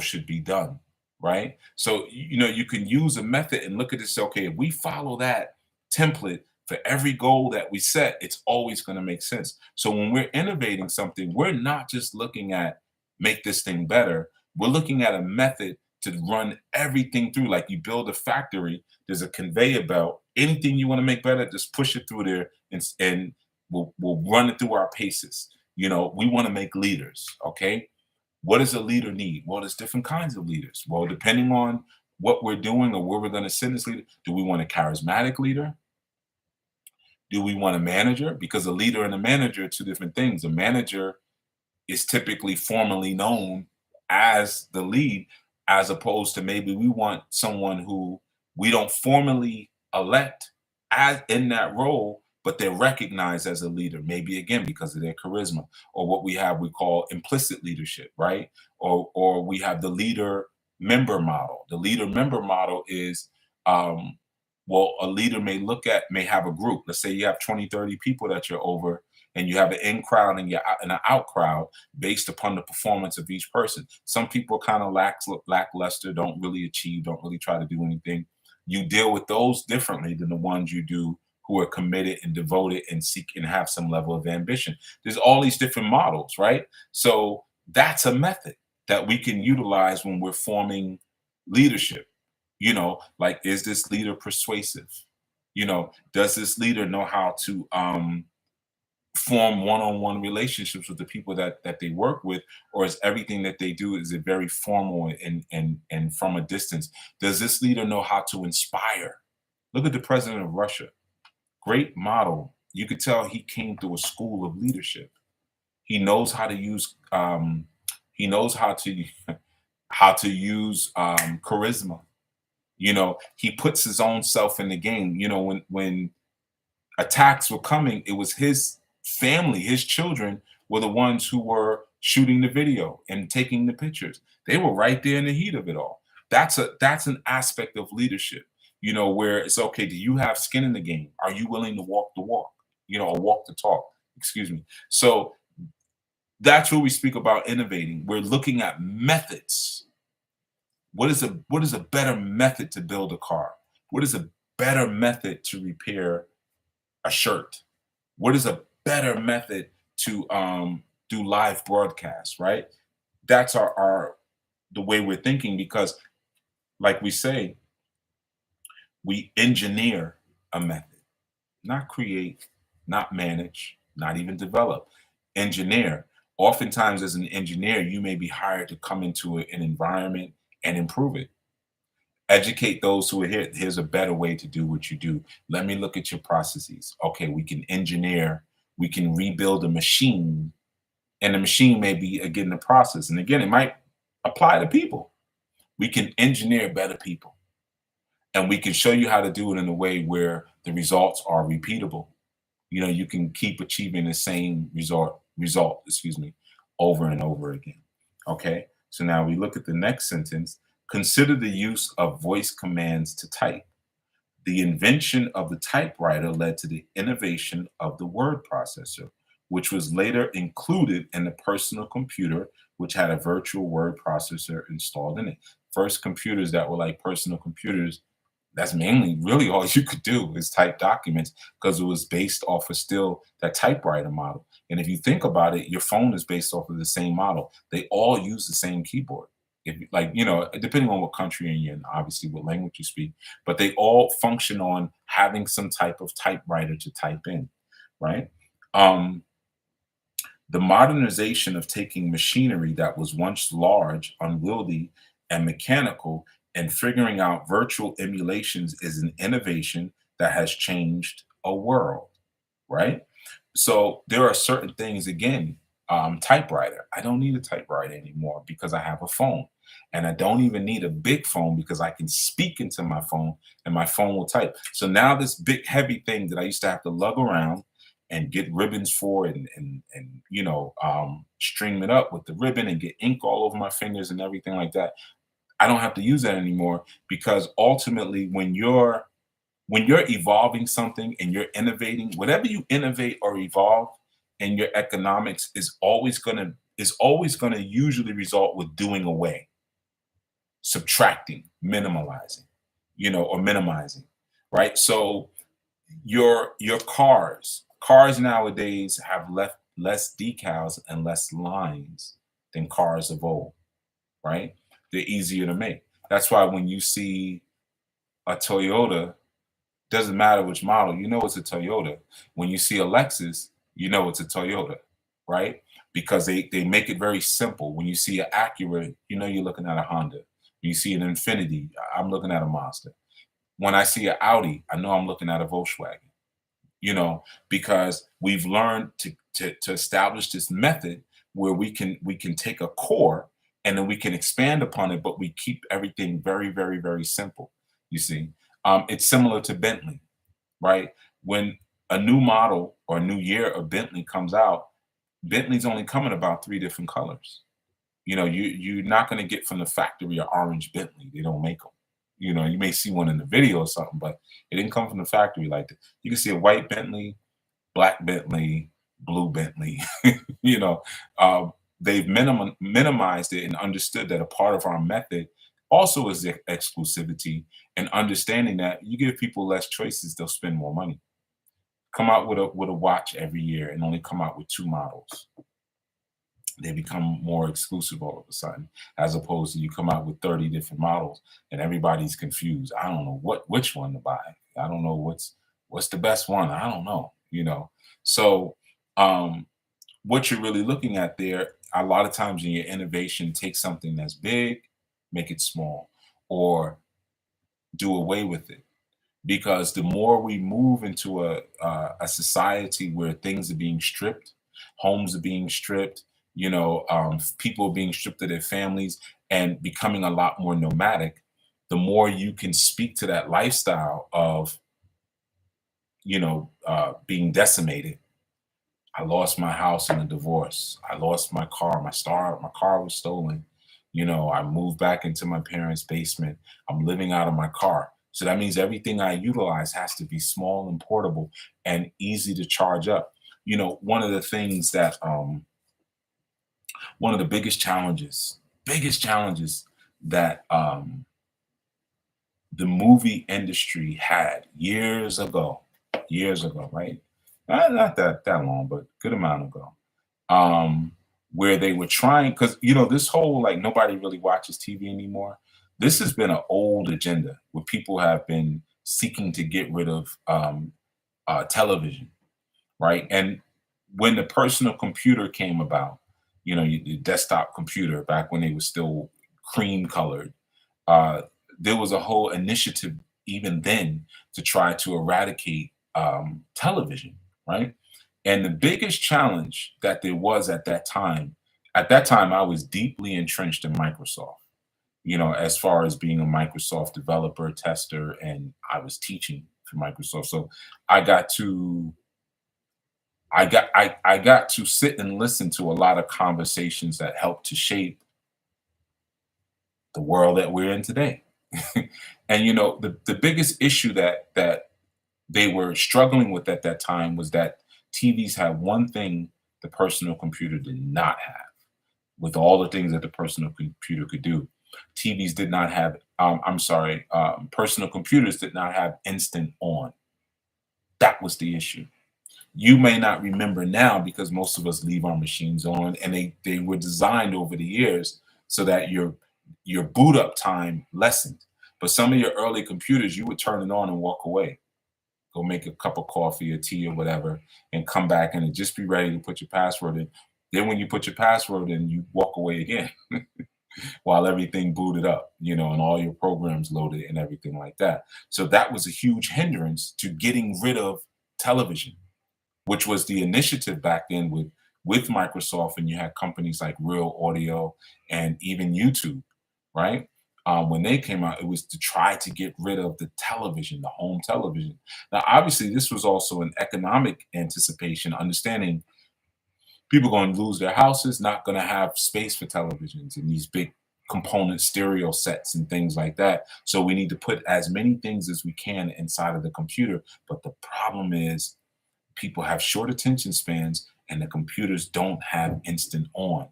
should be done, right? So you can use a method and look at this. Okay, if we follow that template for every goal that we set, it's always going to make sense. So when we're innovating something, we're not just looking at make this thing better. We're looking at a method to run everything through. Like you build a factory, there's a conveyor belt. Anything you want to make better, just push it through there, and we'll run it through our paces. We want to make leaders. Okay, what does a leader need? Well, there's different kinds of leaders. Well, depending on what we're doing or where we're going to send this leader, do we want a charismatic leader? Do we want a manager? Because a leader and a manager are two different things. A manager is typically formally known as the lead, as opposed to maybe we want someone who we don't formally elect as in that role, but they're recognized as a leader, maybe again because of their charisma, or what we call implicit leadership, right? Or we have the leader member model. The leader member model is um, well, a leader may have a group. Let's say you have 20, 30 people that you're over, and you have an in crowd and and an out crowd based upon the performance of each person. Some people kind of lackluster, don't really achieve, don't really try to do anything. You deal with those differently than the ones you do who are committed and devoted and seek and have some level of ambition. There's all these different models, right? So that's a method that we can utilize when we're forming leadership. Like, is this leader persuasive? Does this leader know how to form one-on-one relationships with the people that they work with, or is everything that they do is it very formal and from a distance? Does this leader know how to inspire? Look at the president of Russia. Great model. You could tell he came through a school of leadership. He knows how to use he knows how to how to use charisma. He puts his own self in the game. When attacks were coming, it was his family, his children were the ones who were shooting the video and taking the pictures. They were right there in the heat of it all. That's an aspect of leadership, where it's okay. Do you have skin in the game? Are you willing to walk the walk? Or walk the talk. Excuse me. So that's where we speak about innovating. We're looking at methods. What is a better method to build a car? What is a better method to repair a shirt? What is a better method to do live broadcasts, right? That's our the way we're thinking, because like we say, we engineer a method, not create, not manage, not even develop. Engineer. Oftentimes, as an engineer, you may be hired to come into an environment and improve it. Educate those who are here. Here's a better way to do what you do. Let me look at your processes. Okay, we can engineer, we can rebuild a machine, and the machine may be again the process. And again, it might apply to people. We can engineer better people, and we can show you how to do it in a way where the results are repeatable. You can keep achieving the same result, excuse me, over and over again. Okay. So now we look at the next sentence. Consider the use of voice commands to type. The invention of the typewriter led to the innovation of the word processor, which was later included in the personal computer, which had a virtual word processor installed in it. First computers that were like personal computers, that's mainly really all you could do is type documents, because it was based off of still that typewriter model. And if you think about it, your phone is based off of the same model. They all use the same keyboard. If like, depending on what country you're in, obviously what language you speak, but they all function on having some type of typewriter to type in, right? Um, the modernization of taking machinery that was once large, unwieldy, and mechanical and figuring out virtual emulations is an innovation that has changed a world, right? So there are certain things, again, typewriter. I don't need a typewriter anymore because I have a phone. And I don't even need a big phone because I can speak into my phone and my phone will type. So now this big heavy thing that I used to have to lug around and get ribbons for and string it up with the ribbon and get ink all over my fingers and everything like that. I don't have to use that anymore, because ultimately when you're evolving something and you're innovating, whatever you innovate or evolve in your economics is always gonna usually result with doing away, subtracting, or minimizing, right? So your cars nowadays have less decals and less lines than cars of old, right? They're easier to make. That's why when you see a Toyota, doesn't matter which model, it's a Toyota. When you see a Lexus, it's a Toyota, right? Because they make it very simple. When you see an Acura, you're looking at a Honda. When you see an Infinity, I'm looking at a Mazda. When I see an Audi, I know I'm looking at a Volkswagen. Because we've learned to establish this method where we can take a core and then we can expand upon it, but we keep everything very, very, very simple. You see, it's similar to Bentley, right? When a new model or a new year of Bentley comes out, Bentley's only coming about three different colors. You're not going to get from the factory an orange Bentley. They don't make them. You may see one in the video or something, but it didn't come from the factory like that. You can see a white Bentley, black Bentley, blue Bentley. you know, they've minimized it and understood that a part of our method also is the exclusivity and understanding that you give people less choices, they'll spend more money. Come out with a watch every year and only come out with two models. They become more exclusive all of a sudden, as opposed to you come out with 30 different models and everybody's confused. I don't know which one to buy. I don't know what's the best one. I don't know. So what you're really looking at there, a lot of times in your innovation, take something that's big, make it small, or do away with it. Because the more we move into a society where things are being stripped, homes are being stripped, people are being stripped of their families and becoming a lot more nomadic, the more you can speak to that lifestyle of, being decimated. I lost my house in a divorce. I lost my car. My car was stolen. I moved back into my parents' basement. I'm living out of my car. So that means everything I utilize has to be small and portable and easy to charge up. One of the things that one of the biggest challenges that the movie industry had years ago, right? Not that long, but good amount ago. Where they were trying, because this whole like nobody really watches TV anymore. This has been an old agenda where people have been seeking to get rid of television, right? And when the personal computer came about, the desktop computer back when they were still cream colored, uh, there was a whole initiative even then to try to eradicate television, right? And the biggest challenge that there was at that time, I was deeply entrenched in Microsoft, as far as being a Microsoft developer, tester, and I was teaching for Microsoft. So I got to I got to sit and listen to a lot of conversations that helped to shape the world that we're in today. And the biggest issue that they were struggling with at that time was that TVs had one thing the personal computer did not have. With all the things that the personal computer could do, TVs did not have. Personal computers did not have instant on. That was the issue. You may not remember now because most of us leave our machines on, and they were designed over the years so that your boot up time lessened. But some of your early computers, you would turn it on and walk away, go make a cup of coffee or tea or whatever, and come back and just be ready to put your password in. Then when you put your password in, you walk away again while everything booted up, and all your programs loaded and everything like that. So that was a huge hindrance to getting rid of television, which was the initiative back then with Microsoft, and you had companies like Real Audio and even YouTube, right? When they came out, it was to try to get rid of the television, the home television. Now, obviously, this was also an economic anticipation, understanding people going to lose their houses, not going to have space for televisions and these big component stereo sets and things like that. So we need to put as many things as we can inside of the computer. But the problem is people have short attention spans and the computers don't have instant on.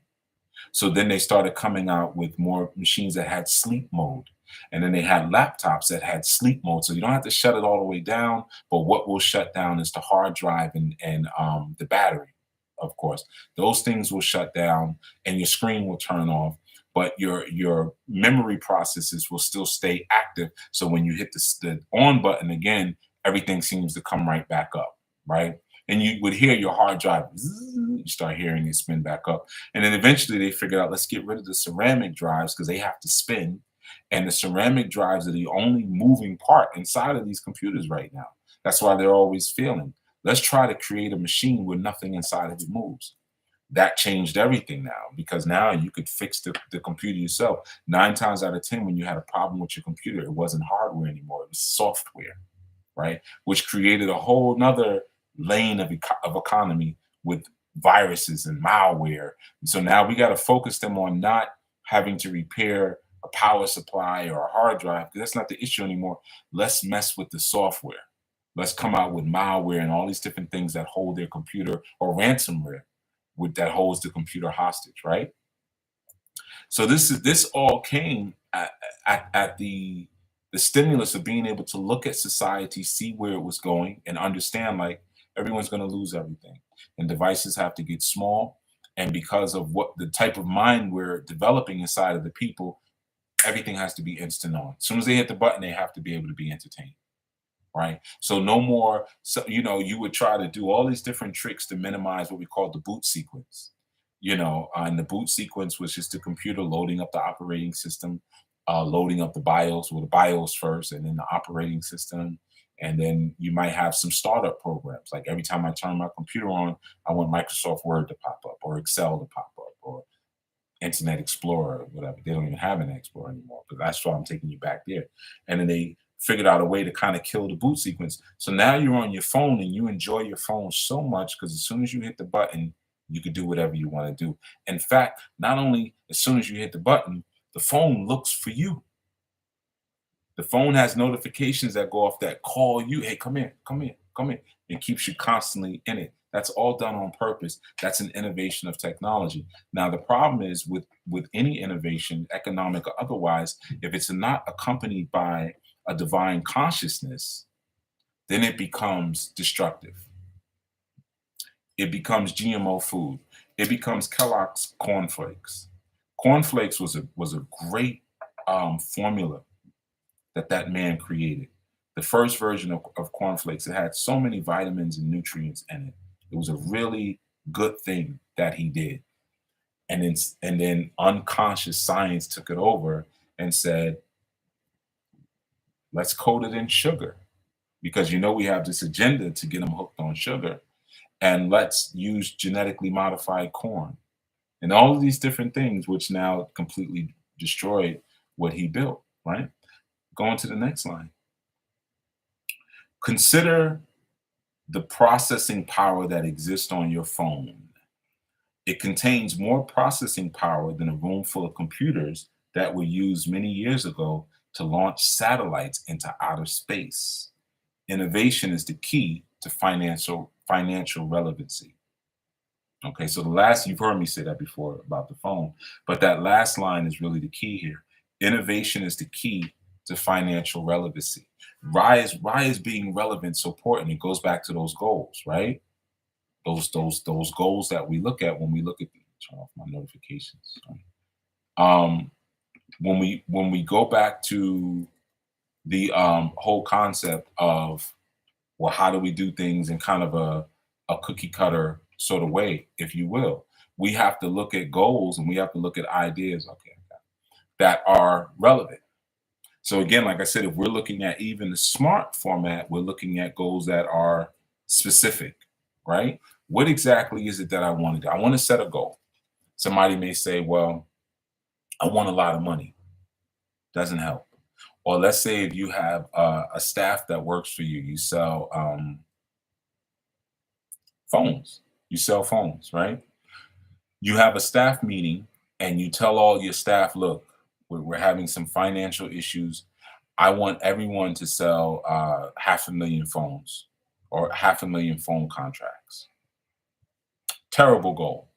So then they started coming out with more machines that had sleep mode. And then they had laptops that had sleep mode. So you don't have to shut it all the way down, but what will shut down is the hard drive and the battery, of course. Those things will shut down and your screen will turn off, but your memory processes will still stay active. So when you hit the on button again, everything seems to come right back up, right? And you would hear your hard drive, you start hearing it spin back up. And then eventually they figured out, let's get rid of the ceramic drives because they have to spin. And the ceramic drives are the only moving part inside of these computers right now. That's why they're always failing. Let's try to create a machine where nothing inside of it moves. That changed everything now, because now you could fix the computer yourself. 9 times out of 10, when you had a problem with your computer, it wasn't hardware anymore, it was software, right? Which created a whole nother lane of economy with viruses and malware. And so now we got to focus them on not having to repair a power supply or a hard drive, because that's not the issue anymore. Let's mess with the software. Let's come out with malware and all these different things that hold their computer, or ransomware that holds the computer hostage, right? So this all came at the stimulus of being able to look at society, see where it was going, and understand like everyone's going to lose everything, and devices have to get small. And because of what the type of mind we're developing inside of the people, everything has to be instant on. As soon as they hit the button, they have to be able to be entertained. Right. So no more, so you would try to do all these different tricks to minimize what we call the boot sequence. And the boot sequence was just the computer loading up the operating system, loading up the BIOS, or the BIOS first, and then the operating system. And then you might have some startup programs. Like every time I turn my computer on, I want Microsoft Word to pop up, or Excel to pop up, or Internet Explorer, or whatever. They don't even have an Explorer anymore, but that's why I'm taking you back there. And then they figured out a way to kind of kill the boot sequence. So now you're on your phone and you enjoy your phone so much, because as soon as you hit the button, you can do whatever you want to do. In fact, not only as soon as you hit the button, the phone looks for you. The phone has notifications that go off that call you. Hey, come in, come in, come in. It keeps you constantly in it. That's all done on purpose. That's an innovation of technology. Now, the problem is with any innovation, economic or otherwise, if it's not accompanied by a divine consciousness, then it becomes destructive. It becomes GMO food. It becomes Kellogg's cornflakes. Cornflakes was a great formula that man created. The first version of cornflakes, it had so many vitamins and nutrients in it. It was a really good thing that he did. And then unconscious science took it over and said, let's coat it in sugar, because we have this agenda to get them hooked on sugar, and let's use genetically modified corn and all of these different things, which now completely destroyed what he built, right? Going to the next line. Consider the processing power that exists on your phone. It contains more processing power than a room full of computers that were used many years ago to launch satellites into outer space. Innovation is the key to financial relevancy. Okay, so you've heard me say that before about the phone, but that last line is really the key here. Innovation is the key to financial relevancy. Why is being relevant so important? It goes back to those goals, right? Those goals that we look at when we look at turn off my notifications. When we go back to the whole concept of, well, how do we do things in kind of a cookie cutter sort of way, if you will? We have to look at goals, and we have to look at ideas, that are relevant. So again, like I said, if we're looking at even the SMART format, we're looking at goals that are specific, right? What exactly is it that I want to do? I want to set a goal. Somebody may say, well, I want a lot of money. Doesn't help. Or let's say if you have a staff that works for you, you sell phones. You sell phones, right? You have a staff meeting and you tell all your staff, look, we're having some financial issues. I want everyone to sell 500,000 phones, or 500,000 phone contracts. Terrible goal,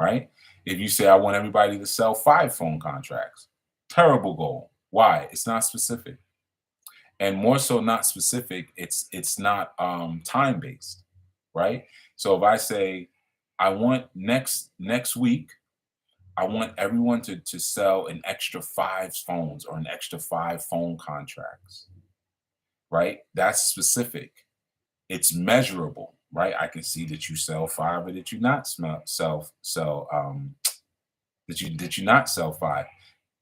right? If you say, I want everybody to sell 5 phone contracts, terrible goal. Why? It's not specific. And more so not specific, it's not time-based, right? So if I say, I want next week, I want everyone to sell an extra 5 phones, or an extra 5 phone contracts, right? That's specific. It's measurable, right? I can see that you sell 5, or that you not sell that you not sell 5.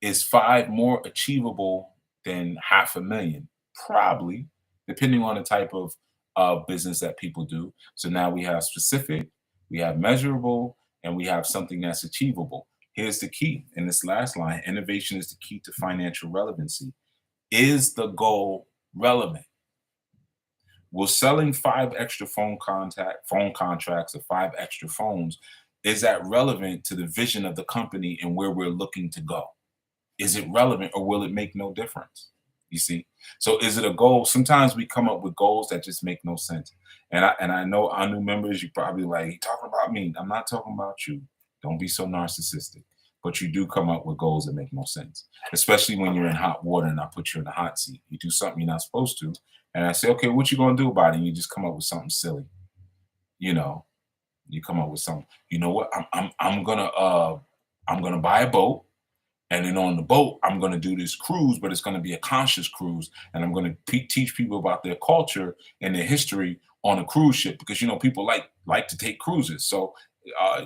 Is 5 more achievable than 500,000? Probably, depending on the type of business that people do. So now we have specific, we have measurable, and we have something that's achievable. Here's the key in this last line: innovation is the key to financial relevancy. Is the goal relevant? Will selling five extra phone contracts or five extra phones, is that relevant to the vision of the company and where we're looking to go? Is it relevant, or will it make no difference? You see? So is it a goal? Sometimes we come up with goals that just make no sense. And I know our new members, you probably like, "You talking about me?" I'm not talking about you. Don't be so narcissistic. But you do come up with goals that make no sense, especially when you're in hot water and I put you in the hot seat. You do something you're not supposed to, and I say, "Okay, what you gonna do about it?" And you just come up with something silly. You know, you come up with something. You know what? I'm gonna buy a boat, and then on the boat, I'm going to do this cruise, but it's going to be a conscious cruise. And I'm going to teach people about their culture and their history on a cruise ship, because, people like to take cruises. So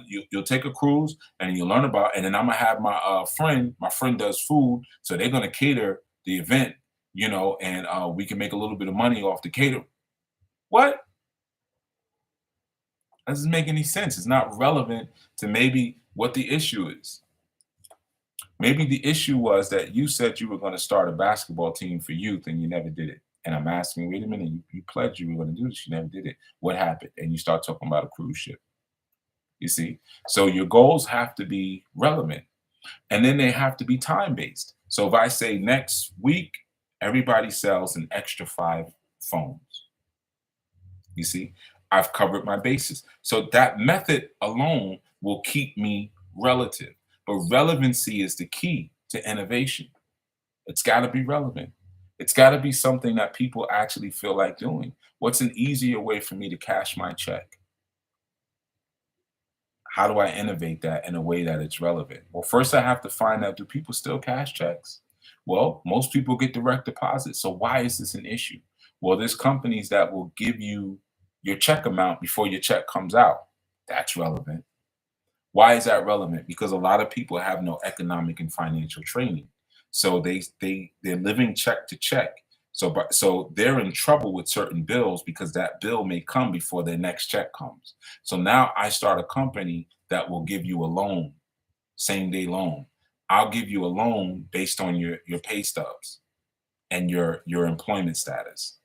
you'll take a cruise and you'll learn about, and then I'm going to have my friend does food. So they're going to cater the event, and we can make a little bit of money off the cater. What? That doesn't make any sense. It's not relevant to maybe what the issue is. Maybe the issue was that you said you were going to start a basketball team for youth and you never did it. And I'm asking, wait a minute, you pledged you were going to do this, you never did it. What happened? And you start talking about a cruise ship. You see? So your goals have to be relevant, and then they have to be time-based. So if I say next week, everybody sells an extra 5 phones. You see? I've covered my bases. So that method alone will keep me relative. But relevancy is the key to innovation. It's got to be relevant. It's got to be something that people actually feel like doing. What's an easier way for me to cash my check? How do I innovate that in a way that it's relevant? Well, first I have to find out, do people still cash checks? Well, most people get direct deposit. So why is this an issue? Well, there's companies that will give you your check amount before your check comes out. That's relevant. Why is that relevant? Because a lot of people have no economic and financial training. So they're living check to check. So they're in trouble with certain bills because that bill may come before their next check comes. So now I start a company that will give you a loan, same day loan. I'll give you a loan based on your pay stubs and your employment status.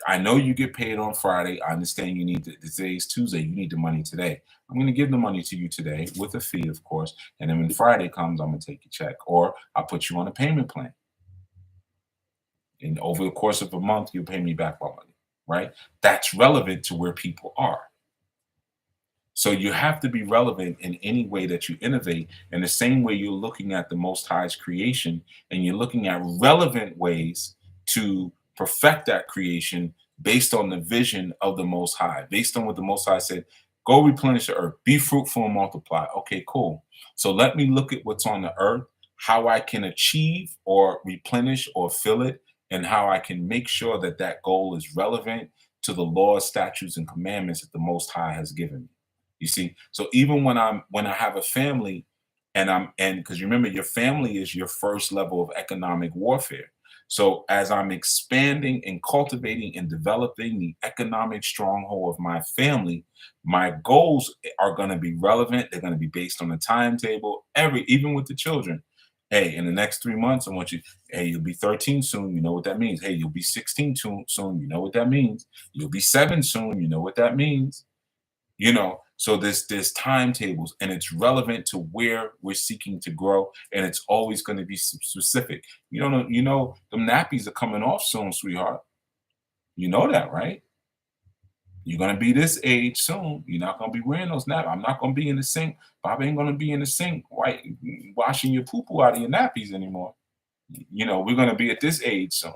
I know you get paid on Friday. I understand you need today's Tuesday. You need the money today. I'm going to give the money to you today with a fee, of course. And then when Friday comes, I'm going to take your check, or I'll put you on a payment plan. And over the course of a month, you'll pay me back my money, right? That's relevant to where people are. So you have to be relevant in any way that you innovate. In the same way you're looking at the Most High's creation, and you're looking at relevant ways to perfect that creation based on the vision of the Most High, based on what the Most High said. Go replenish the earth, be fruitful and multiply. Okay, cool. So let me look at what's on the earth, how I can achieve or replenish or fill it, and how I can make sure that that goal is relevant to the laws, statutes, and commandments that the Most High has given me. You see, so even when I have a family, and because remember, your family is your first level of economic warfare. So as I'm expanding and cultivating and developing the economic stronghold of my family, my goals are going to be relevant. They're going to be based on a timetable. Even with the children. Hey, in the next 3 months, I want you. Hey, you'll be 13 soon. You know what that means. Hey, you'll be 16 soon. You know what that means. You'll be 7 soon. You know what that means. So there's timetables, and it's relevant to where we're seeking to grow, and it's always going to be specific. Them nappies are coming off soon, sweetheart. You know that, right? You're going to be this age soon. You're not going to be wearing those nappies. I'm not going to be in the sink. Bob ain't going to be in the sink washing your poo-poo out of your nappies anymore. We're going to be at this age soon,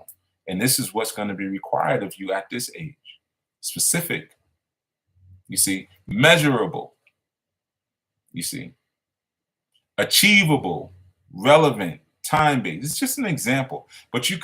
and this is what's going to be required of you at this age. Specific. You see, measurable, you see, achievable, relevant, time-based. It's just an example, but you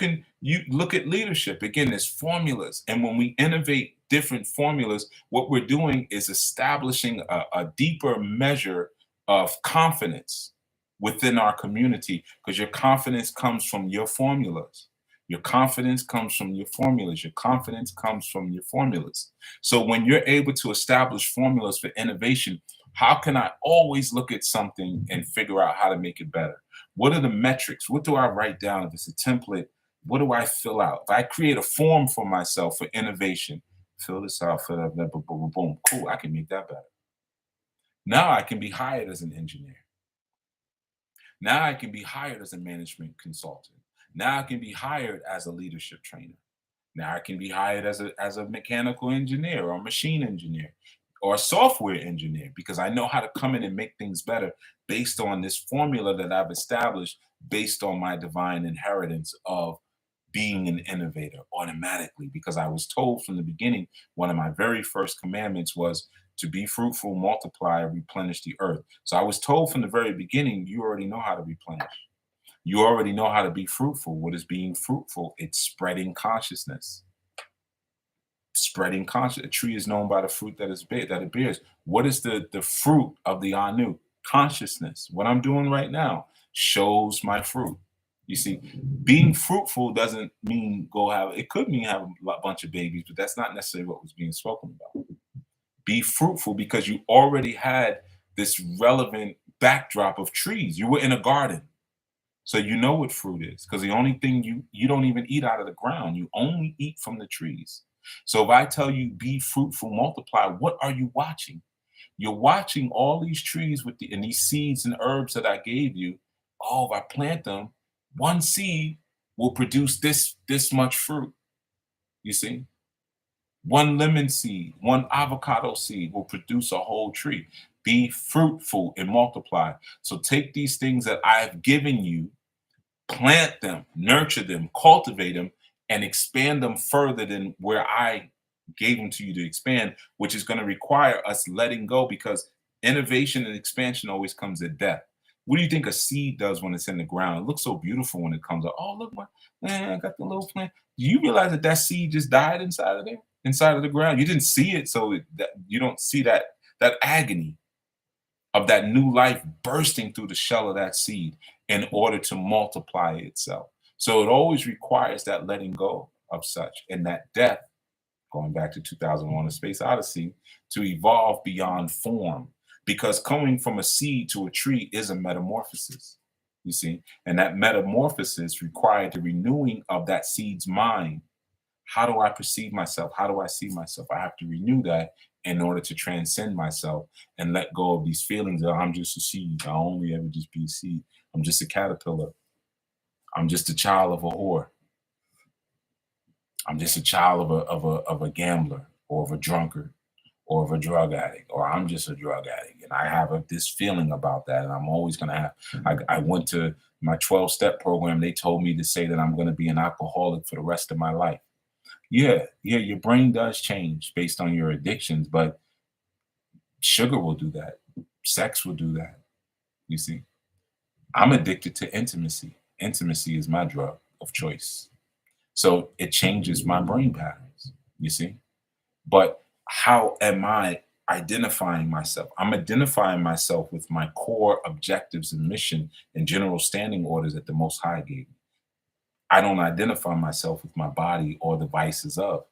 look at leadership. Again, there's formulas. And when we innovate different formulas, what we're doing is establishing a deeper measure of confidence within our community, because your confidence comes from your formulas. Your confidence comes from your formulas. Your confidence comes from your formulas. So when you're able to establish formulas for innovation, How can I always look at something and figure out how to make it better? What are the metrics? What do I write down? If it's a template, what do I fill out? If I create a form for myself for innovation, fill this out, fill that, boom, boom, boom, boom. Cool, I can make that better. Now I can be hired as an engineer. Now I can be hired as a management consultant. Now I can be hired as a leadership trainer. Now I can be hired as a mechanical engineer or a machine engineer or a software engineer because I know how to come in and make things better based on this formula that I've established based on my divine inheritance of being an innovator automatically. Because I was told from the beginning, one of my very first commandments was to be fruitful, multiply, replenish the earth. So I was told from the very beginning, you already know how to replenish. You already know how to be fruitful. What is being fruitful? It's spreading consciousness. Spreading conscious. A tree is known by the fruit that it bears. What is the fruit of the Anu? Consciousness. What I'm doing right now shows my fruit. You see, being fruitful doesn't mean go have. It could mean have a bunch of babies, but that's not necessarily what was being spoken about. Be fruitful because you already had this relevant backdrop of trees. You were in a garden. So you know what fruit is, because the only thing you don't even eat out of the ground. You only eat from the trees. So if I tell you be fruitful, multiply, what are you watching? You're watching all these trees with and these seeds and herbs that I gave you. Oh, if I plant them, one seed will produce this much fruit. You see? One lemon seed, one avocado seed will produce a whole tree. Be fruitful and multiply. So take these things that I've given you, plant them, nurture them, cultivate them, and expand them further than where I gave them to you to expand, which is going to require us letting go because innovation and expansion always comes at death. What do you think a seed does when it's in the ground? It looks so beautiful when it comes up. Oh, look, man, I got the little plant. Do you realize that seed just died inside of there, inside of the ground? You didn't see it, so that you don't see that agony of that new life bursting through the shell of that seed in order to multiply itself. So it always requires that letting go of such and that death, going back to 2001 A Space Odyssey, to evolve beyond form. Because coming from a seed to a tree is a metamorphosis, you see, and that metamorphosis required the renewing of that seed's mind. How do I perceive myself? How do I see myself? I have to renew that in order to transcend myself and let go of these feelings that I'm just a seed. I'll only ever just be a seed. I'm just a caterpillar. I'm just a child of a whore. I'm just a child of a gambler or of a drunkard or of a drug addict, or I'm just a drug addict. And I have this feeling about that. And I'm always going to have, I went to my 12-step program. They told me to say that I'm going to be an alcoholic for the rest of my life. Yeah, your brain does change based on your addictions, but sugar will do that. Sex will do that. You see, I'm addicted to intimacy. Intimacy is my drug of choice. So it changes my brain patterns, you see. But how am I identifying myself? I'm identifying myself with my core objectives and mission and general standing orders that the Most High gave me. I don't identify myself with my body or the vices of.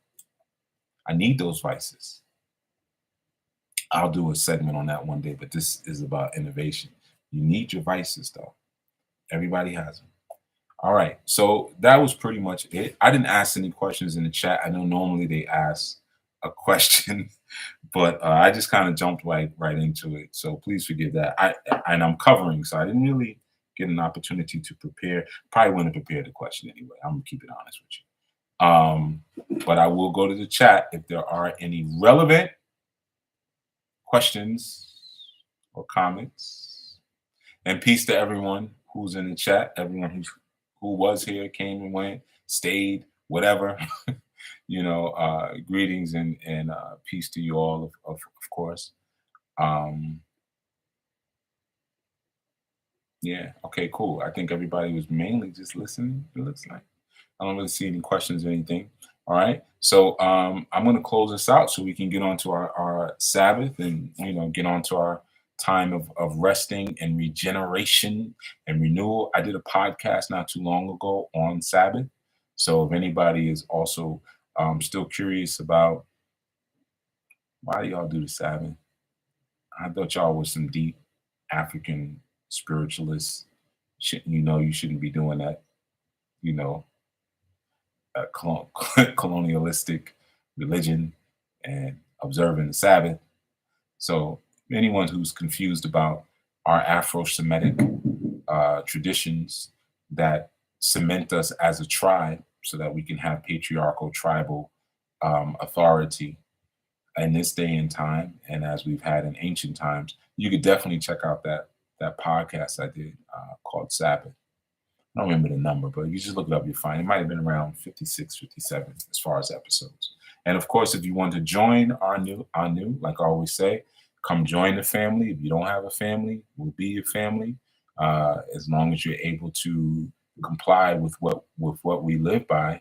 I need those vices. I'll do a segment on that one day, but this is about innovation. You need your vices, though. Everybody has them. All right. So that was pretty much it. I didn't ask any questions in the chat. I know normally they ask a question, but I just kind of jumped right into it. So please forgive that. I'm covering, so I didn't really get an opportunity to prepare. Probably wouldn't have prepared the question anyway. I'm gonna keep it honest with you. But I will go to the chat if there are any relevant questions or comments. And peace to everyone who's in the chat, everyone who was here, came and went, stayed, whatever. Greetings and peace to you all, of course. Yeah, okay, cool. I think everybody was mainly just listening, it looks like. I don't really see any questions or anything. All right. So I'm going to close this out so we can get on to our Sabbath and, get on to our time of resting and regeneration and renewal. I did a podcast not too long ago on Sabbath. So if anybody is also still curious about why do y'all do the Sabbath? I thought y'all was some deep African spiritualists. You shouldn't be doing that. You know, colonialistic religion and observing the Sabbath. So anyone who's confused about our Afro-Semitic traditions that cement us as a tribe so that we can have patriarchal tribal authority in this day and time, and as we've had in ancient times, you could definitely check out that podcast I did called Sabbath. I don't remember the number, but you just look it up, you'll find it might have been around 56, 57 as far as episodes. And of course, if you want to join our new, like I always say, come join the family. If you don't have a family, we'll be your family. As long as you're able to comply with what we live by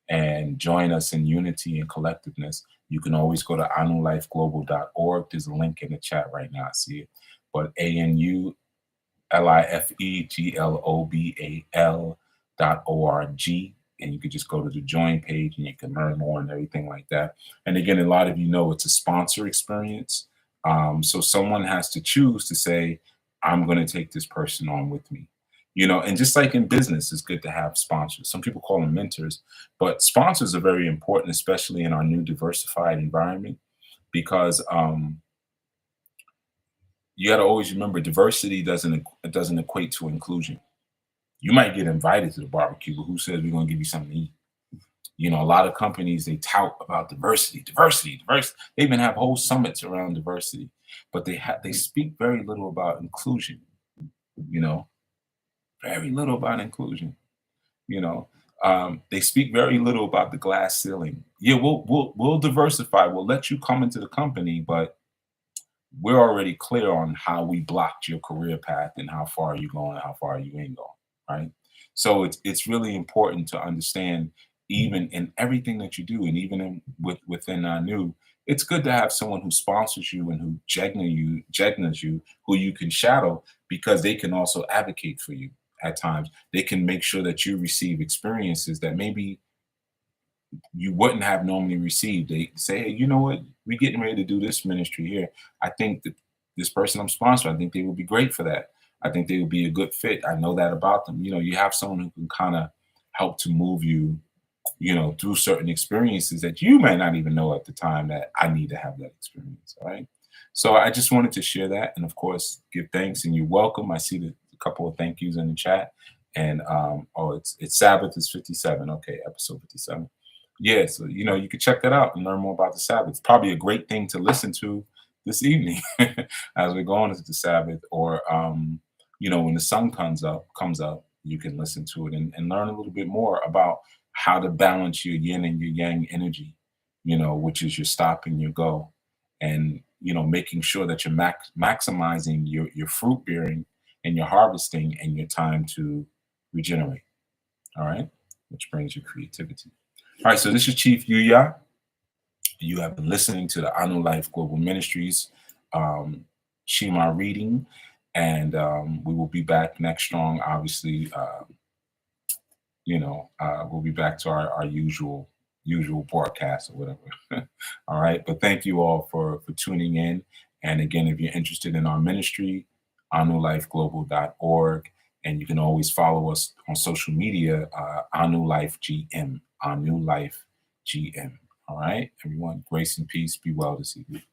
and join us in unity and collectiveness, you can always go to anulifeglobal.org. There's a link in the chat right now. I see it. But ANULIFEGLOBAL.org. And you can just go to the join page and you can learn more and everything like that. And again, a lot of you know it's a sponsor experience. So someone has to choose to say, I'm going to take this person on with me. And just like in business, it's good to have sponsors. Some people call them mentors, but sponsors are very important, especially in our new diversified environment, because you got to always remember diversity doesn't equate to inclusion. You might get invited to the barbecue, but who says we're going to give you something to eat? A lot of companies, they tout about diversity. They even have whole summits around diversity, but they speak very little about inclusion. Very little about inclusion. They speak very little about the glass ceiling. Yeah, we'll diversify. We'll let you come into the company, but we're already clear on how we blocked your career path and how far you going and how far you ain't going, right? So it's really important to understand, even in everything that you do, and even within new, it's good to have someone who sponsors you and who jegnas you, who you can shadow, because they can also advocate for you at times. They can make sure that you receive experiences that maybe you wouldn't have normally received. They say, hey, you know what? We're getting ready to do this ministry here. I think that this person I'm sponsoring, I think they would be great for that. I think they would be a good fit. I know that about them. You have someone who can kind of help to move you, through certain experiences that you may not even know at the time that I need to have that experience. All right. So I just wanted to share that. And of course, give thanks, and you're welcome. I see a couple of thank yous in the chat. And it's Sabbath is 57. Okay, episode 57. Yeah, so you can check that out and learn more about the Sabbath. It's probably a great thing to listen to this evening as we're going into the Sabbath, or when the sun comes up, you can listen to it and learn a little bit more about how to balance your yin and your yang energy, which is your stop and your go, and making sure that you're maximizing your fruit bearing and your harvesting and your time to regenerate. All right, which brings your creativity. All right, so this is Chief Yuya. You have been listening to the Anu Life Global Ministries SHEMA reading, and we will be back next strong. Obviously, we'll be back to our usual broadcast or whatever. All right, but thank you all for tuning in. And again, if you're interested in our ministry, anulifeglobal.org, and you can always follow us on social media, AnuLifeGM, AnuLifeGM. All right, everyone, grace and peace. Be well this evening.